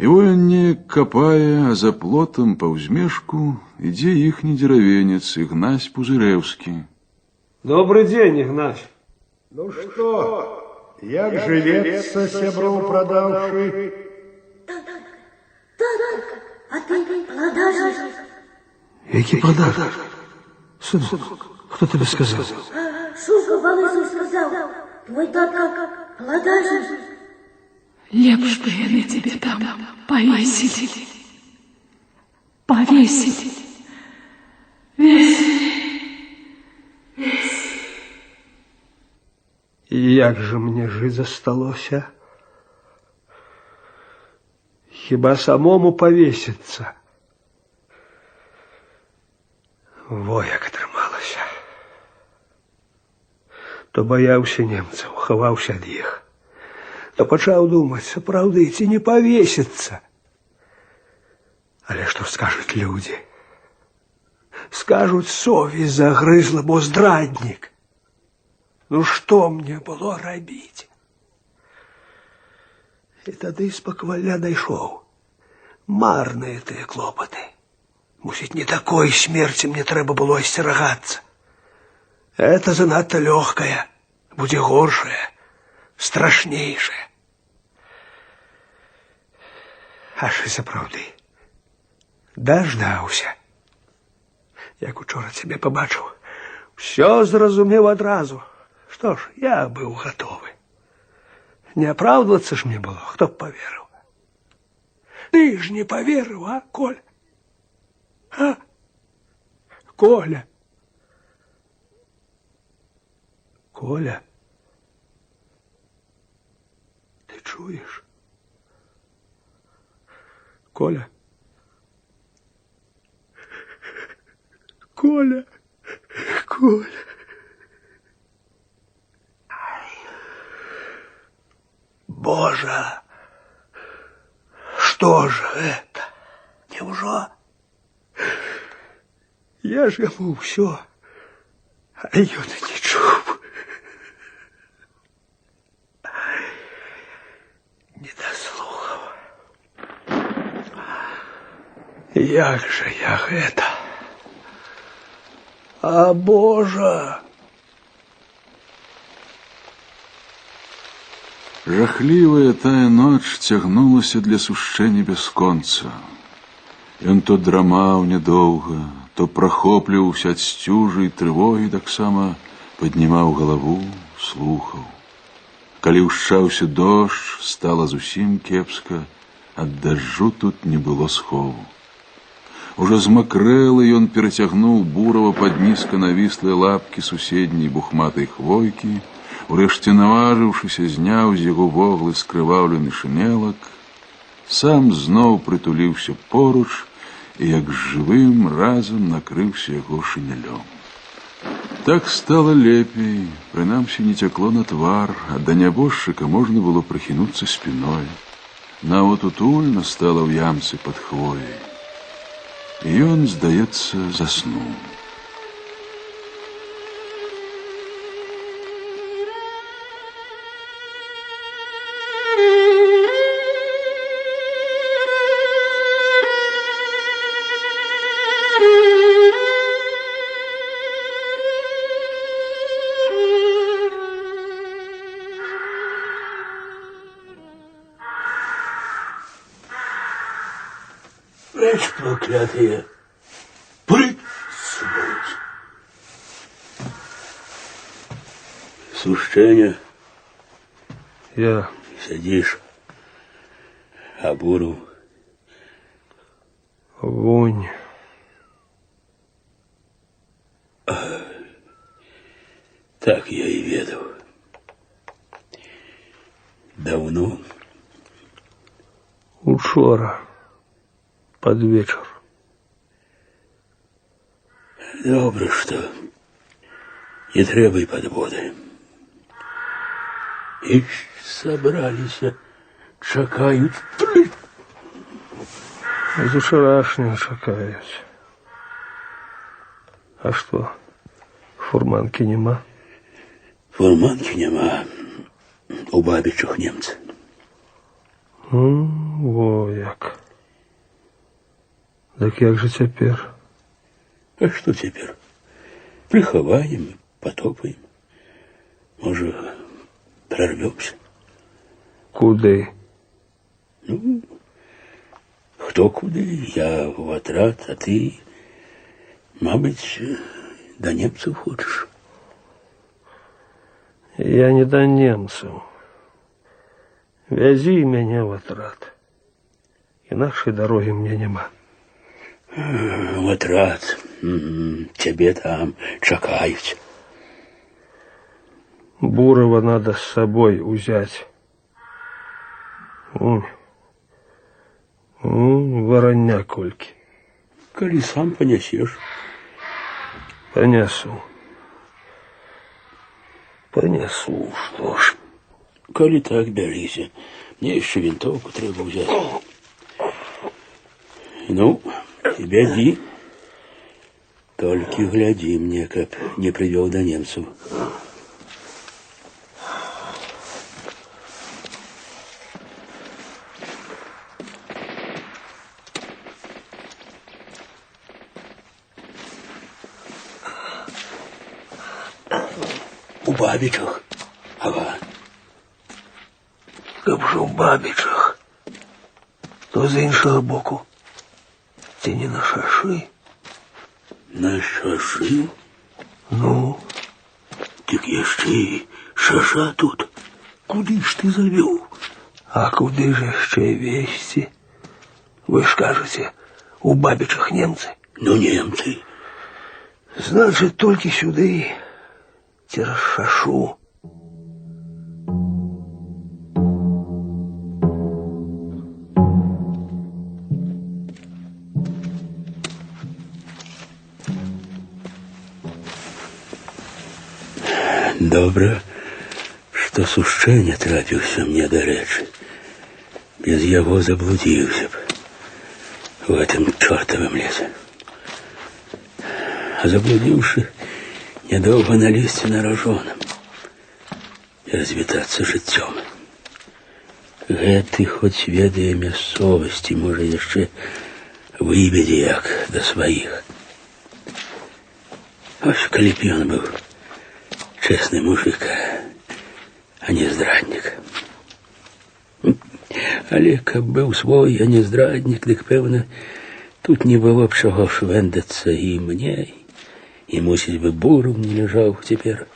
І воин неяк капае, а за плотам па ўзмешку ідзе іхні дзеравенец Ігнась Пузыревскі. Добрый день, Игнась. Ну что, як живется, сяброў продавший? Да, Який подарок? Сынок, кто тебе сказал? Шука Балысов сказал, твой татка голодажный. Лепш бы яны тебе там повесили. Повесили. Як же мне жить засталося? Хіба самому повеситься? Во як атрымалася. То баяўся немцаў, хаваўся ад іх. То пачаў думаць, сапраўды, ці не повеситься. Але што скажуць людзі? Скажуць, совесть загрызла, бо здраднік. Ну што мне было рабіць? І тады спакваля дайшоў. Марныя тыя клопаты. Мусіць, не такой смерці мне трэба было асцерагацца. Это занадта лёгкая, будзе горшая, страшнейшая. Аж і сапраўды. Даждаўся. Як учора цябе пабачыў, усё зразумеў адразу. Што ж, я быў гатовы. Не апраўдвацца ж мне было, хто б паверыў. Ты ж не паверыў, а, Коля? А? Коля? Коля? Ты чуеш? Коля? Коля? Коля? Боже, что же это? Неужо? Я ж яму ўсё, а ён і не чуў. Не даслухаў. Як же я гэта? А Божа! Жахлівая тая ноч цягнулася для сушчэння бясконца. Ён то драмаў нядоўга, то прахопліваўся ад сцюжы і трывогі, таксама паднімаў галаву, слухаў. Калі ўшчаўся дождж, стала зусім кепска, ад дажджу тут не было схову. Ужо змакрэлы ён перацягнуў бурава пад нізка навіслыя лапкі суседняй бухматай хвойкі, урэшце наважыўшыся, зняў з яго воглы скрываўлены шынелак, сам зноў прытуліўся поруч і як жывым разам накрыўся яго шынялём. Так стала лепей, прынамсі не цякло на твар, а да нябожчыка можна было прыхінуцца спіной. Нават утульна стала ў ямцы пад хвояй. І ён, здаецца, заснуў. Прячь, проклятые. Прыть, сволочь. Сушчение. Я. Сидишь. А буру. Вонь. Так я и ведал. Давно. Учора. Под вечер. Добре, что не требуй подводы. И собрались, чакают. З учорашнего чакаюсь. А что, фурманки нема? Фурманки нема. У бабичух немцы. Во як. Так як же цяпер? А что теперь? Приховаем, потопаем. Может, прорвемся? Куды? Ну, кто куды? Я в отряд, а ты Мабуть, до немцев хочешь? Я не до немцев. Вязи меня в отрад. Інакшої дороги мне нема. В отрад. Тебе там чакают. Бурова надо с собой взять. Вороня кольки. Коли сам понесешь. Понесу. Понесу. Что ж, коли так, берися. Мне еще винтовку треба взять. Ну, беги. Только гляди мне, как не привел до немцев. У Бабичах. Ага. Каб же у Бабичах, то з іншого боку. Це не на шаши. На шаши? Ну? Так яшчэ і шаша тут. Куди ж ти завёў? А куди ж ще вести? Ви ж кажете, у Бабичах немцы? Ну, немцы. Значит, только сюди, через шашу. Добре, что сушчэння трапіўся мне да рэчы. Без яго заблудзіўся б в этом чортовом лесе. А заблудзіўшы, нядоўга налезці на ражоным і развітацца жыццём. Гэты хоць ведае мясцовасці, можа яшчэ выведзе як да сваіх. Ось калі б ён быў честный мужик, а не здрадник. Але каб быў свой, а не здрадник, дык пэўна, тут не было б чаго швэндацца і мне, і мусіць бы Буров не ляжаў цяпер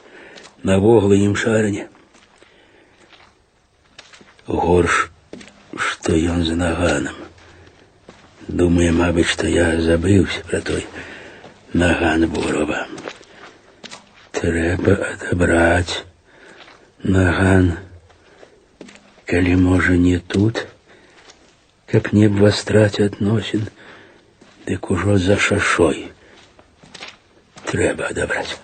на воглым шаране. Горш, што ён з наганом. Думае, мабыць, што я забыўся пра той наган Бурова. Трэба адабраць наган, калі можа не тут, каб не абвастраць адносін, дык ужо за шашой трэба адабраць.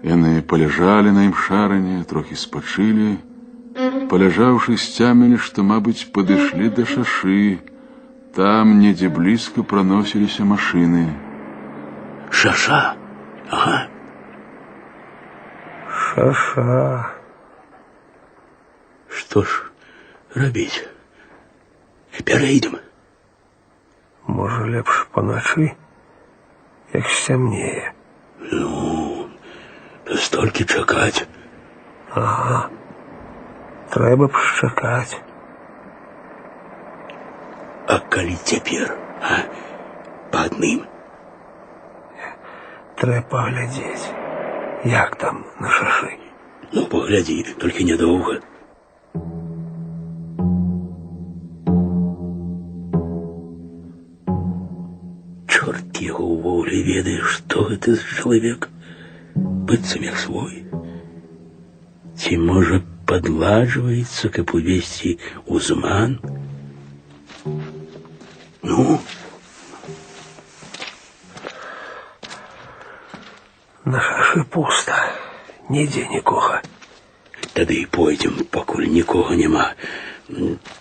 Яны паляжалі на ім шаране, трохі спачылі, паляжаўшы сцямілі, што, мабыць, падышлі да шашы. Там недзе блізка праносіліся машыны. Шаша? Ага. Шаша. Што ж рабіць? Пярэйдзем. Можа, лепш паначы, як сцямнее. Ну, столькі чакаць. Ага. Трэба б чакаць. А калі цяпер, а? Па адным? Трэба паглядзець, як там на шашы. Ну, паглядзі, толькі нядоўга. Чорт яго ўвогуле ведае, што гэта за чалавек. Быццам як свой. Ці, можа, падладжваецца, каб увесці ўзман? Ну? На шашы пуста, нідзе нікога. Тады і пойдзем, пакуль нікога няма.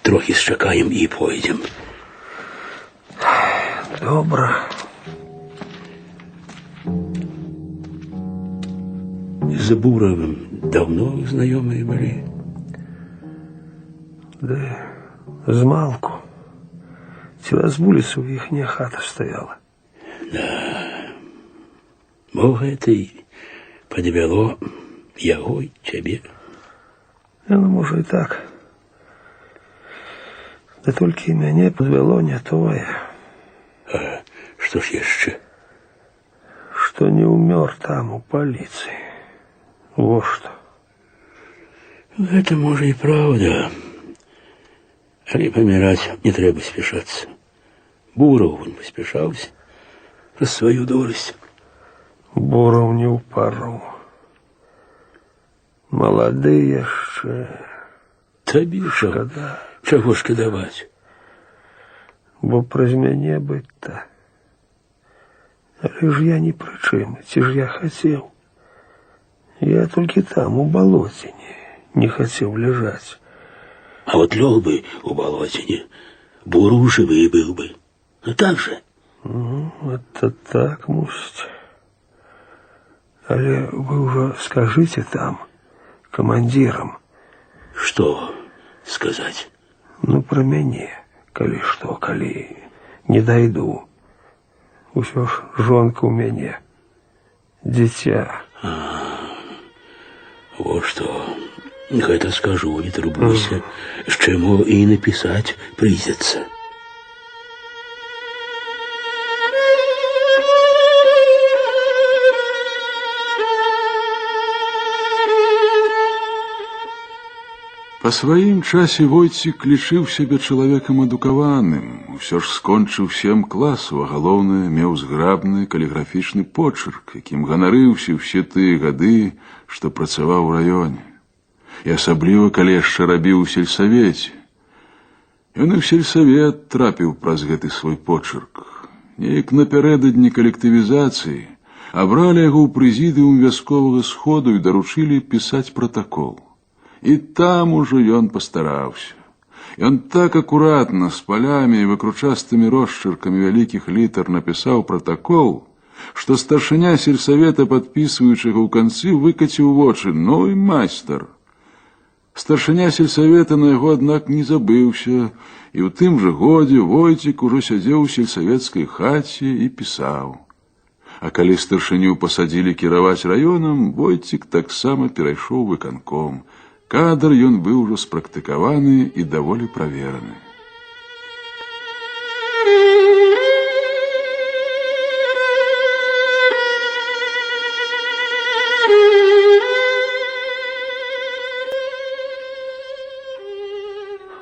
Трохі счакаем і пойдзем. Добра. З Буровым давно знаёмыя былі? Да змалку. Цераз вуліцу іхняя хата стаяла. Да. Бо гэта і падвяло яго і цябе. Ну, може і так. Да тільки мене підвело не тое. А что ж еще? Что не умер там у полиции. Вот что. Это, может, и правда. Але помирать не треба спешаться. Буров он поспешался про свою дурость. Буров не упору. Молодые еще. Табі Шкода. чего шкодовать? Бо праз мяне быць-то. Але ж я не пры чым, ці ж я хацеў. Я толькі там, у балоціне, не хацеў ляжаць. А вот лег бы у болотине, Буров живый был бы. Ну так же. Это так, мусить. Але вы уже скажите там, командирам. Что сказать? Ну, про мяне, калі што, калі не дойду. Усё ж жонка у мяне, дзіця. Вот что. Гэта скажу, не турбуйся, з чему и написать придется. Па сваім часе Войцік лічыў сябе чалавекам адукаваным, усё ж скончыў 7 класаў, а галоўнае, меў зграбны каліграфічны почырк, якім ганарыўся ўсе тыя гады, што працаваў у раёне. І асабліва, калі яшчэ рабіў у сельсавеце. Ён і ў сельсавет трапіў праз гэты свой почырк. Неяк напярэдадні калектывізацыі абралі яго ў прэзідыум вясковага сходу і даручылі пісаць пратакол. І там ужо ён пастараўся. Ён так акуратна, з палямі і выкручастымі росчыркамі вялікіх літар напісаў пратакол, што старшыня сельсавета, падпісваючы яго ў канцы, выкаціў вочы: ну і майстар. Старшыня сельсавета на яго, аднак, не забыўся, і ў тым жа годзе Войцік ужо сядзеў у сельсавецкай хаце і пісаў. А калі старшыню пасадзілі кіраваць раёнам, Войцік таксама перайшоў выканком. Кадр ён быў ужо спрактыкаваны і даволі правераны.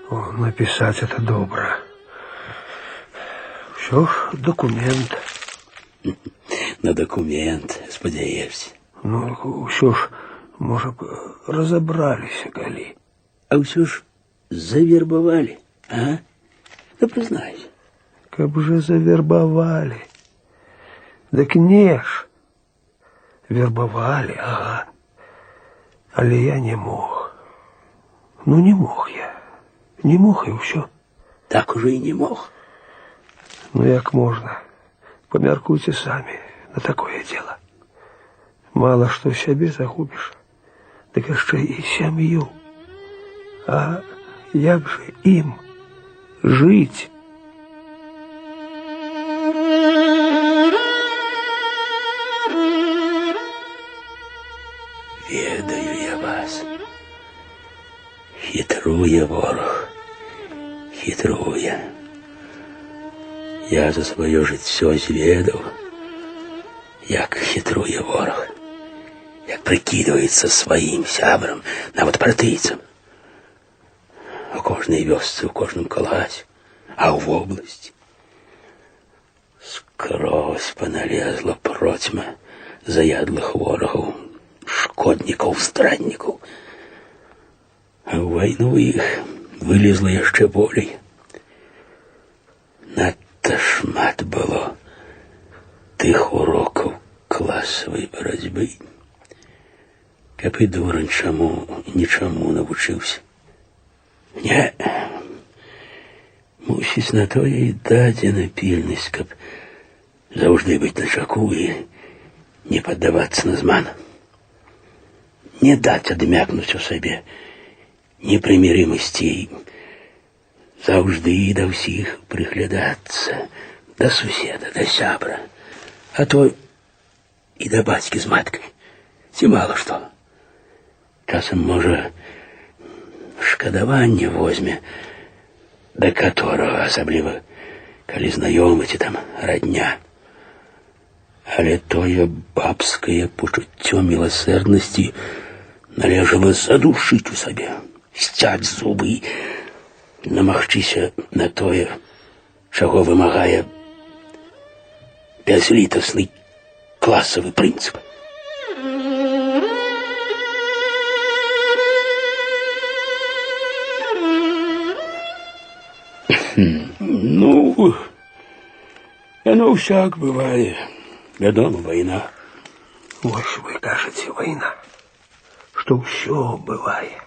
О, написать это добро. Все ж документ. На документ, спадзяешся. Ну, все ж, может, разобрались, калі. А ўсё ж завербовали, а? Да признайся. Каб же завербовали. Дык не ж. Вербовали, ага. Але я не мог. Ну, не мог я. Не мог, и все. Так уже и не мог. Ну, як можно. Помяркуйте сами на такое дело. Мало что себе загубишь, так еще и семью. А як же им жить? Ведаю я вас. Хитрує ворог. Хитрує. Я за свое життя зведав, як хитрує ворог. Як прикидывается своим сябрам, нават партийцам. У кожній вёсцы, у кожным каласе, а в области. Скрозь поналезла процьма заядлых ворогов, шкодников, страдников. А в войну их вылезла яшчэ болей. Надто шмат было тых урокаў класавай барацьбы. Каб і дурань чаму нічаму навучыўся. Не, мусіць, на тое і дадзена пільнасць, каб заўжды быць начаку і не паддавацца на зман. Не даць адмякнуць у сабе непрымірымасці і заўжды да ўсіх прыглядацца, да суседа, да сябра, а то і да бацькі з маткай, ці мала што. Часам, можа, шкадаванне возьме, да которого, асабліва, калі знаёмы ці там радня. Але тое бабскае пачуццё міласэрнасці належала задушыць у сабе, сцяць зубы, намагчыся на тое, чаго вымагае бязлітасны класавы прынцып. Ну, оно всяк бывает. Вядома, война. Вось вы кажаце, вайна, што ўсё бывае.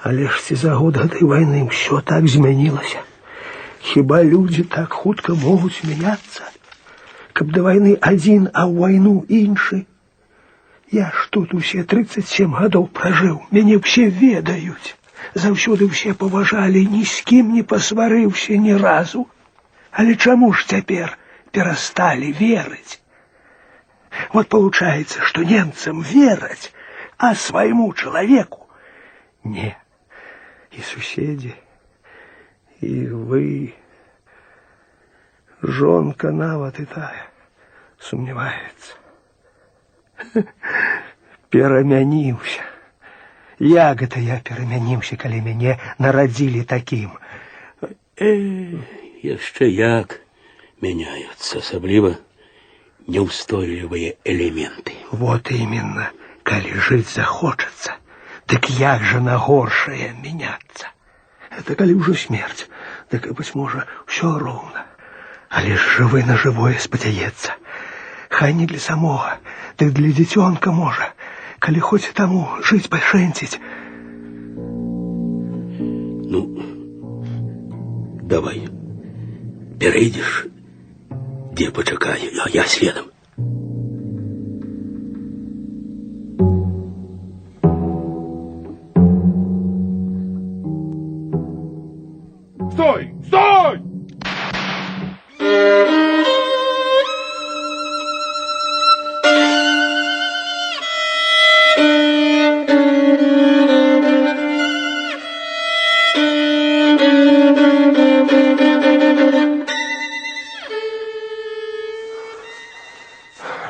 Але ж ці за год гэтай вайны ўсё так змянілася. Хіба людзі так хутка могуць мяняцца? Каб да вайны адзін, а ў вайну іншы. Я ж тут усе 37 гадоў пражыў, мяне ўсе ведаюць. Заўсёды ўсе паважалі, ні з кім не пасварыўся ні разу. Але чаму ж цяпер перасталі верыць? Вот получается, что немцам верать, а своему человеку не. И соседи, и вы, жонка нават и тая, сумневается. Перамяніўся. Як гэта я перамяніўся, калі мяне нарадзілі такім? Яшчэ як мяняются, асабліва неустойлівыя элементы. Вот именно, калі жыць захочацца, дык як жа на горшае мяняцца? Это калі ўжо смерць, дык, быць можа, ўсё роўна. Але ж жывы на жывое спадзяецца. Хай не для самога, дык для дзіцёнка можа, калі хоць таму жыць пашэнціць. Ну, давай, перейдешь, где почекаю, а я следом. Стой! Стой!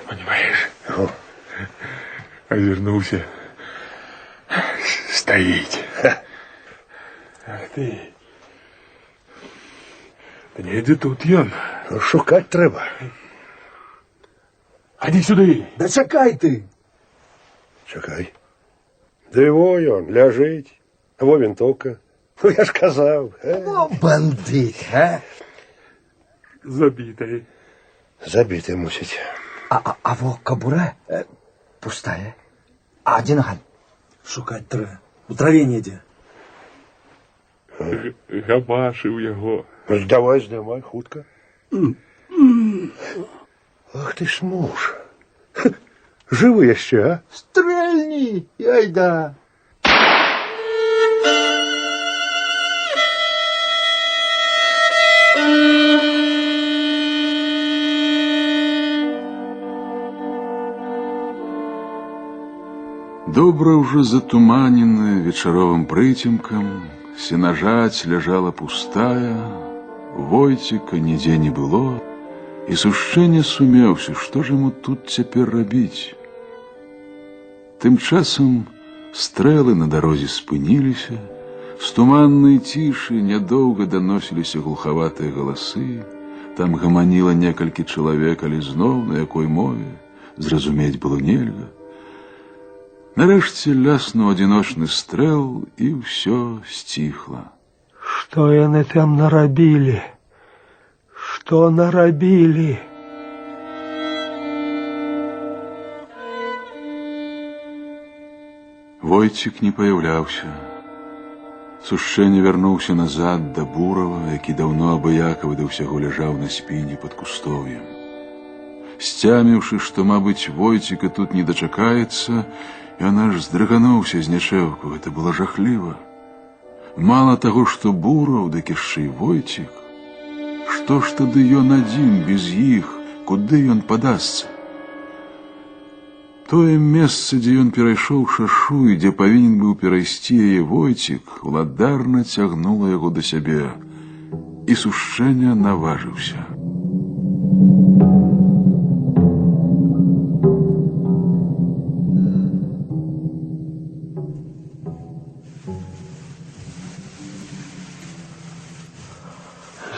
Понимаешь? Озернулся. Стоит. Ах ты. Да недзе тут ён. Шукать трэба. Ходи сюды. Да чакай ты. Чакай. Да его ён ляжыць. Во вінтоўка. Ну, я ж казаў. Ну, бандит, а? Забитый. Забіты мусіць. А во кабура пустая. А дзе наган? Шукаць трэба. У траве недзе. Гамашыў яго. Давай, здымай, хутка. Ах ты ж муж. Жывы яшчэ, а? Стрэльні, айда. Добра ўжо затуманеная вечаровым прыцемкам, сенажаць ляжала пустая, Войціка нідзе не было, і сушчэ не сумеўся, што ж яму тут цяпер рабіць. Тым часам стрэлы на дарозе спыніліся, з туманнай цішы нядоўга даносіліся глухаватыя галасы, там гаманіла некалькі чалавек, але зноў на якой мове, зразумець было нельга. Нарэшце ляснуў адзіночны стрэл, і ўсё сціхла. Што яны там нарабілі? Што нарабілі? Войцік не паяўляўся. Сушчэнне вярнуўся назад да Бурава, які даўно абыякавы да ўсяго ляжаў на спіне пад кустоўем. Сцяміўшы, што, мабыць, Войціка тут не дачакаецца, ён аж здрыгануўся з нячэўку. Гэта было жахліва. Мала таго, што Бураў, дык яшчэ і Войцік. Што ж тады ён адзін без іх, куды ён падасца? Тое месца, дзе ён перайшоў шашу і дзе павінен быў перайсці яе Войцік, уладарна цягнула яго да сябе, і Сушчэня наважыўся.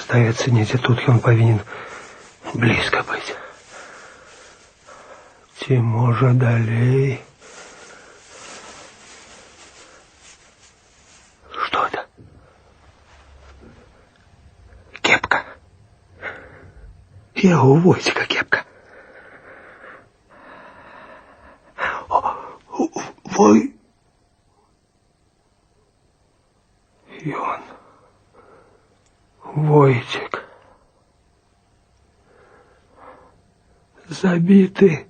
Здаецца, недзе тут ён павінен блізка быць. Ці можа далей? Что это? Кепка. Яго Войціка кепка. Ён. Войцік. Забіты.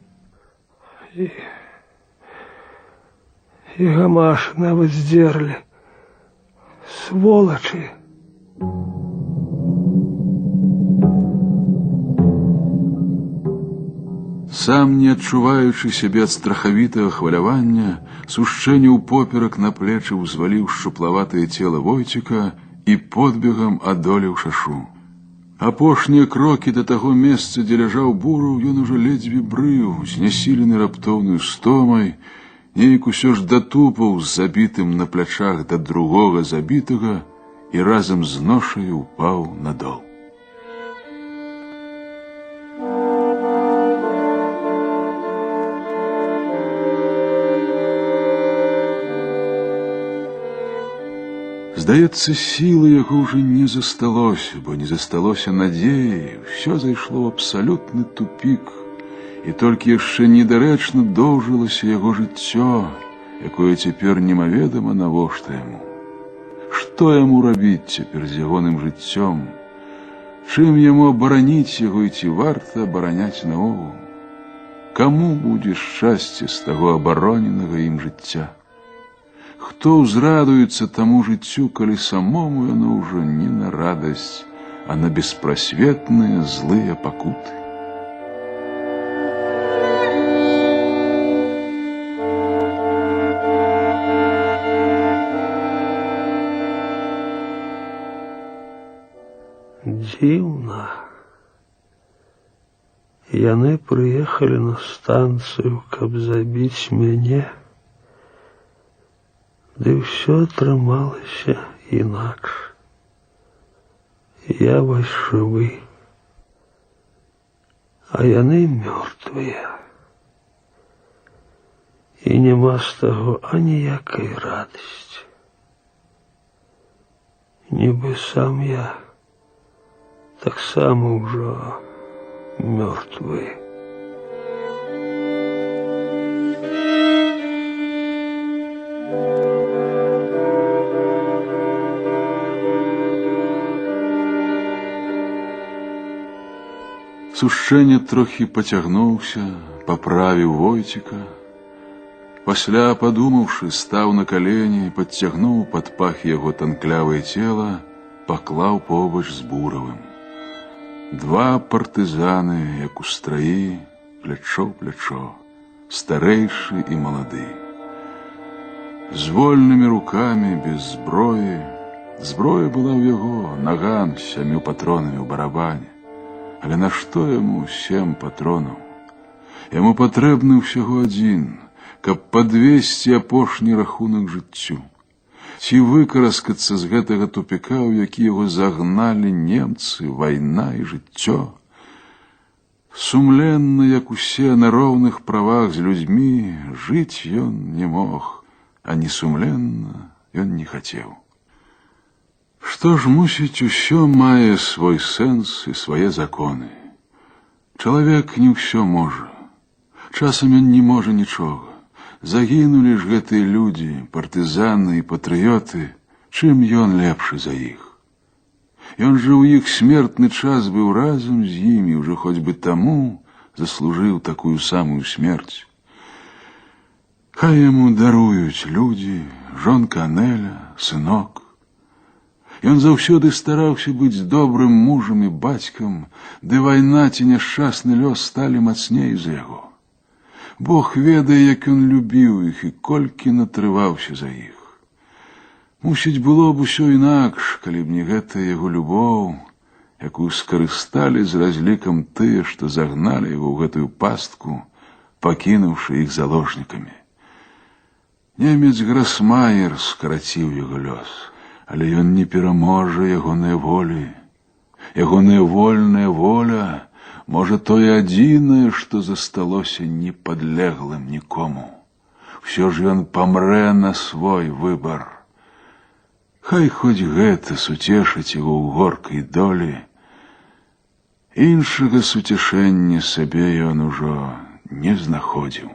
І гамаш нават здзерлі. Сволачы. Сам, не адчуваючы сябе ад страхавітага хвалявання, Сушчэня ўпоперак на плечы ўзваліў шчуплаватае цела Войціка і подбегам адолеў шашу. Апошнія крокі да таго месца, дзе ляжаў Бураў, ён ужо ледзьве брыў, знясілены раптоўнаю стомай, неяк усё ж датупаў з забітым на плячах да другога забітага і разам з ношаю упаў на дол. Здаецца, сілы яго ўжо не засталося, бо не засталося надзеі, ўсё зайшло ў абсалютны тупік, і толькі яшчэ недарэчна доўжылася яго жыццё, якое цяпер немаведама навошта яму. Што яму рабіць цяпер з ягоным жыццём? Чым яму абараніць яго і ці варта абараняць наогул? Каму будзе шчасце з таго абароненага ім жыцця? Хто ўзрадуецца таму жыццю, калі самому яно ўжо не на радасць, а на беспрасветныя злыя пакуты? Дзіўна. Яны прыехалі на станцыю, каб забіць мяне. Ды ўсё атрымалася інакш. Я вось жывы, а яны мёртвыя. І няма з таго аніякай радасці. Нібы сам я таксама ўжо мёртвы. Сушчэня трохі пацягнуўся, паправіў Войціка. Пасля, падумаўшы, стаў на калені, падцягнуў пад пах яго танклявае цела, паклаў побач з Буравым. Два партызаны, як у страі, плячо ў плячо, старэйшы і малады. З вольнымі рукамі, без зброі. Зброя была ў яго, наган з 7 патронамі ў барабане. Але нашто яму 7 патронаў? Яму патрэбны ўсяго адзін, каб падвесці апошні рахунак жыццю. Ці выкараскацца з гэтага тупіка, у які яго загналі немцы, вайна і жыццё. Сумленна, як усе, на роўных правах з людзьмі, жыць ён не мог, а несумленна ён не хацеў. Што ж, мусіць, усё мае свой сэнс і свае законы. Чалавек не ўсё можа. Часам ён не можа нічога. Загінулі ж гэтыя людзі, партызаны і патрыёты, чым ён лепшы за іх. Ён жа ў іх смертны час быў разам з імі, ўжо хоць бы таму заслужыў такую самую смерць. Хай яму даруюць людзі, жонка Анеля, сынок. Ён заўсёды стараўся быць добрым мужам і бацькам, ды вайна ці няшчасны лёс сталі мацней за яго. Бог ведае, як ён любіў іх і колькі натрываўся за іх. Мусіць, было б усё інакш, калі б не гэтая яго любоў, якую скарысталі з разлікам тыя, што загналі яго ў гэтую пастку, пакінуўшы іх заложнікамі. Немец Грасмаер скараціў яго лёс, але ён не пераможа ягоныя волі. Ягоная вольная воля, можа, тое адзінае, што засталося непадлеглым нікому. Усё ж ён памрэ на свой выбар. Хай хоць гэта суцешыць яго ў горкай долі. Іншага суцешэння сабе ён ужо не знаходзіў.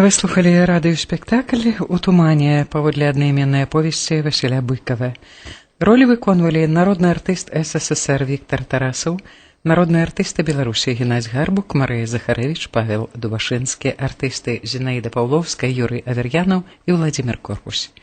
Вы слухали радыёспектакль «У тумане» паводле аднайменнай аповесці Васіля Быкава. Ролі выконвалі народны артыст СССР Віктор Тарасаў, народныя артысты Беларусі Геннадзь Гарбук, Марыя Захарэвіч, Павел Дубашынскі, артысты Зінаіда Паўловская, Юрый Авер'янаў і Владзімир Корпус.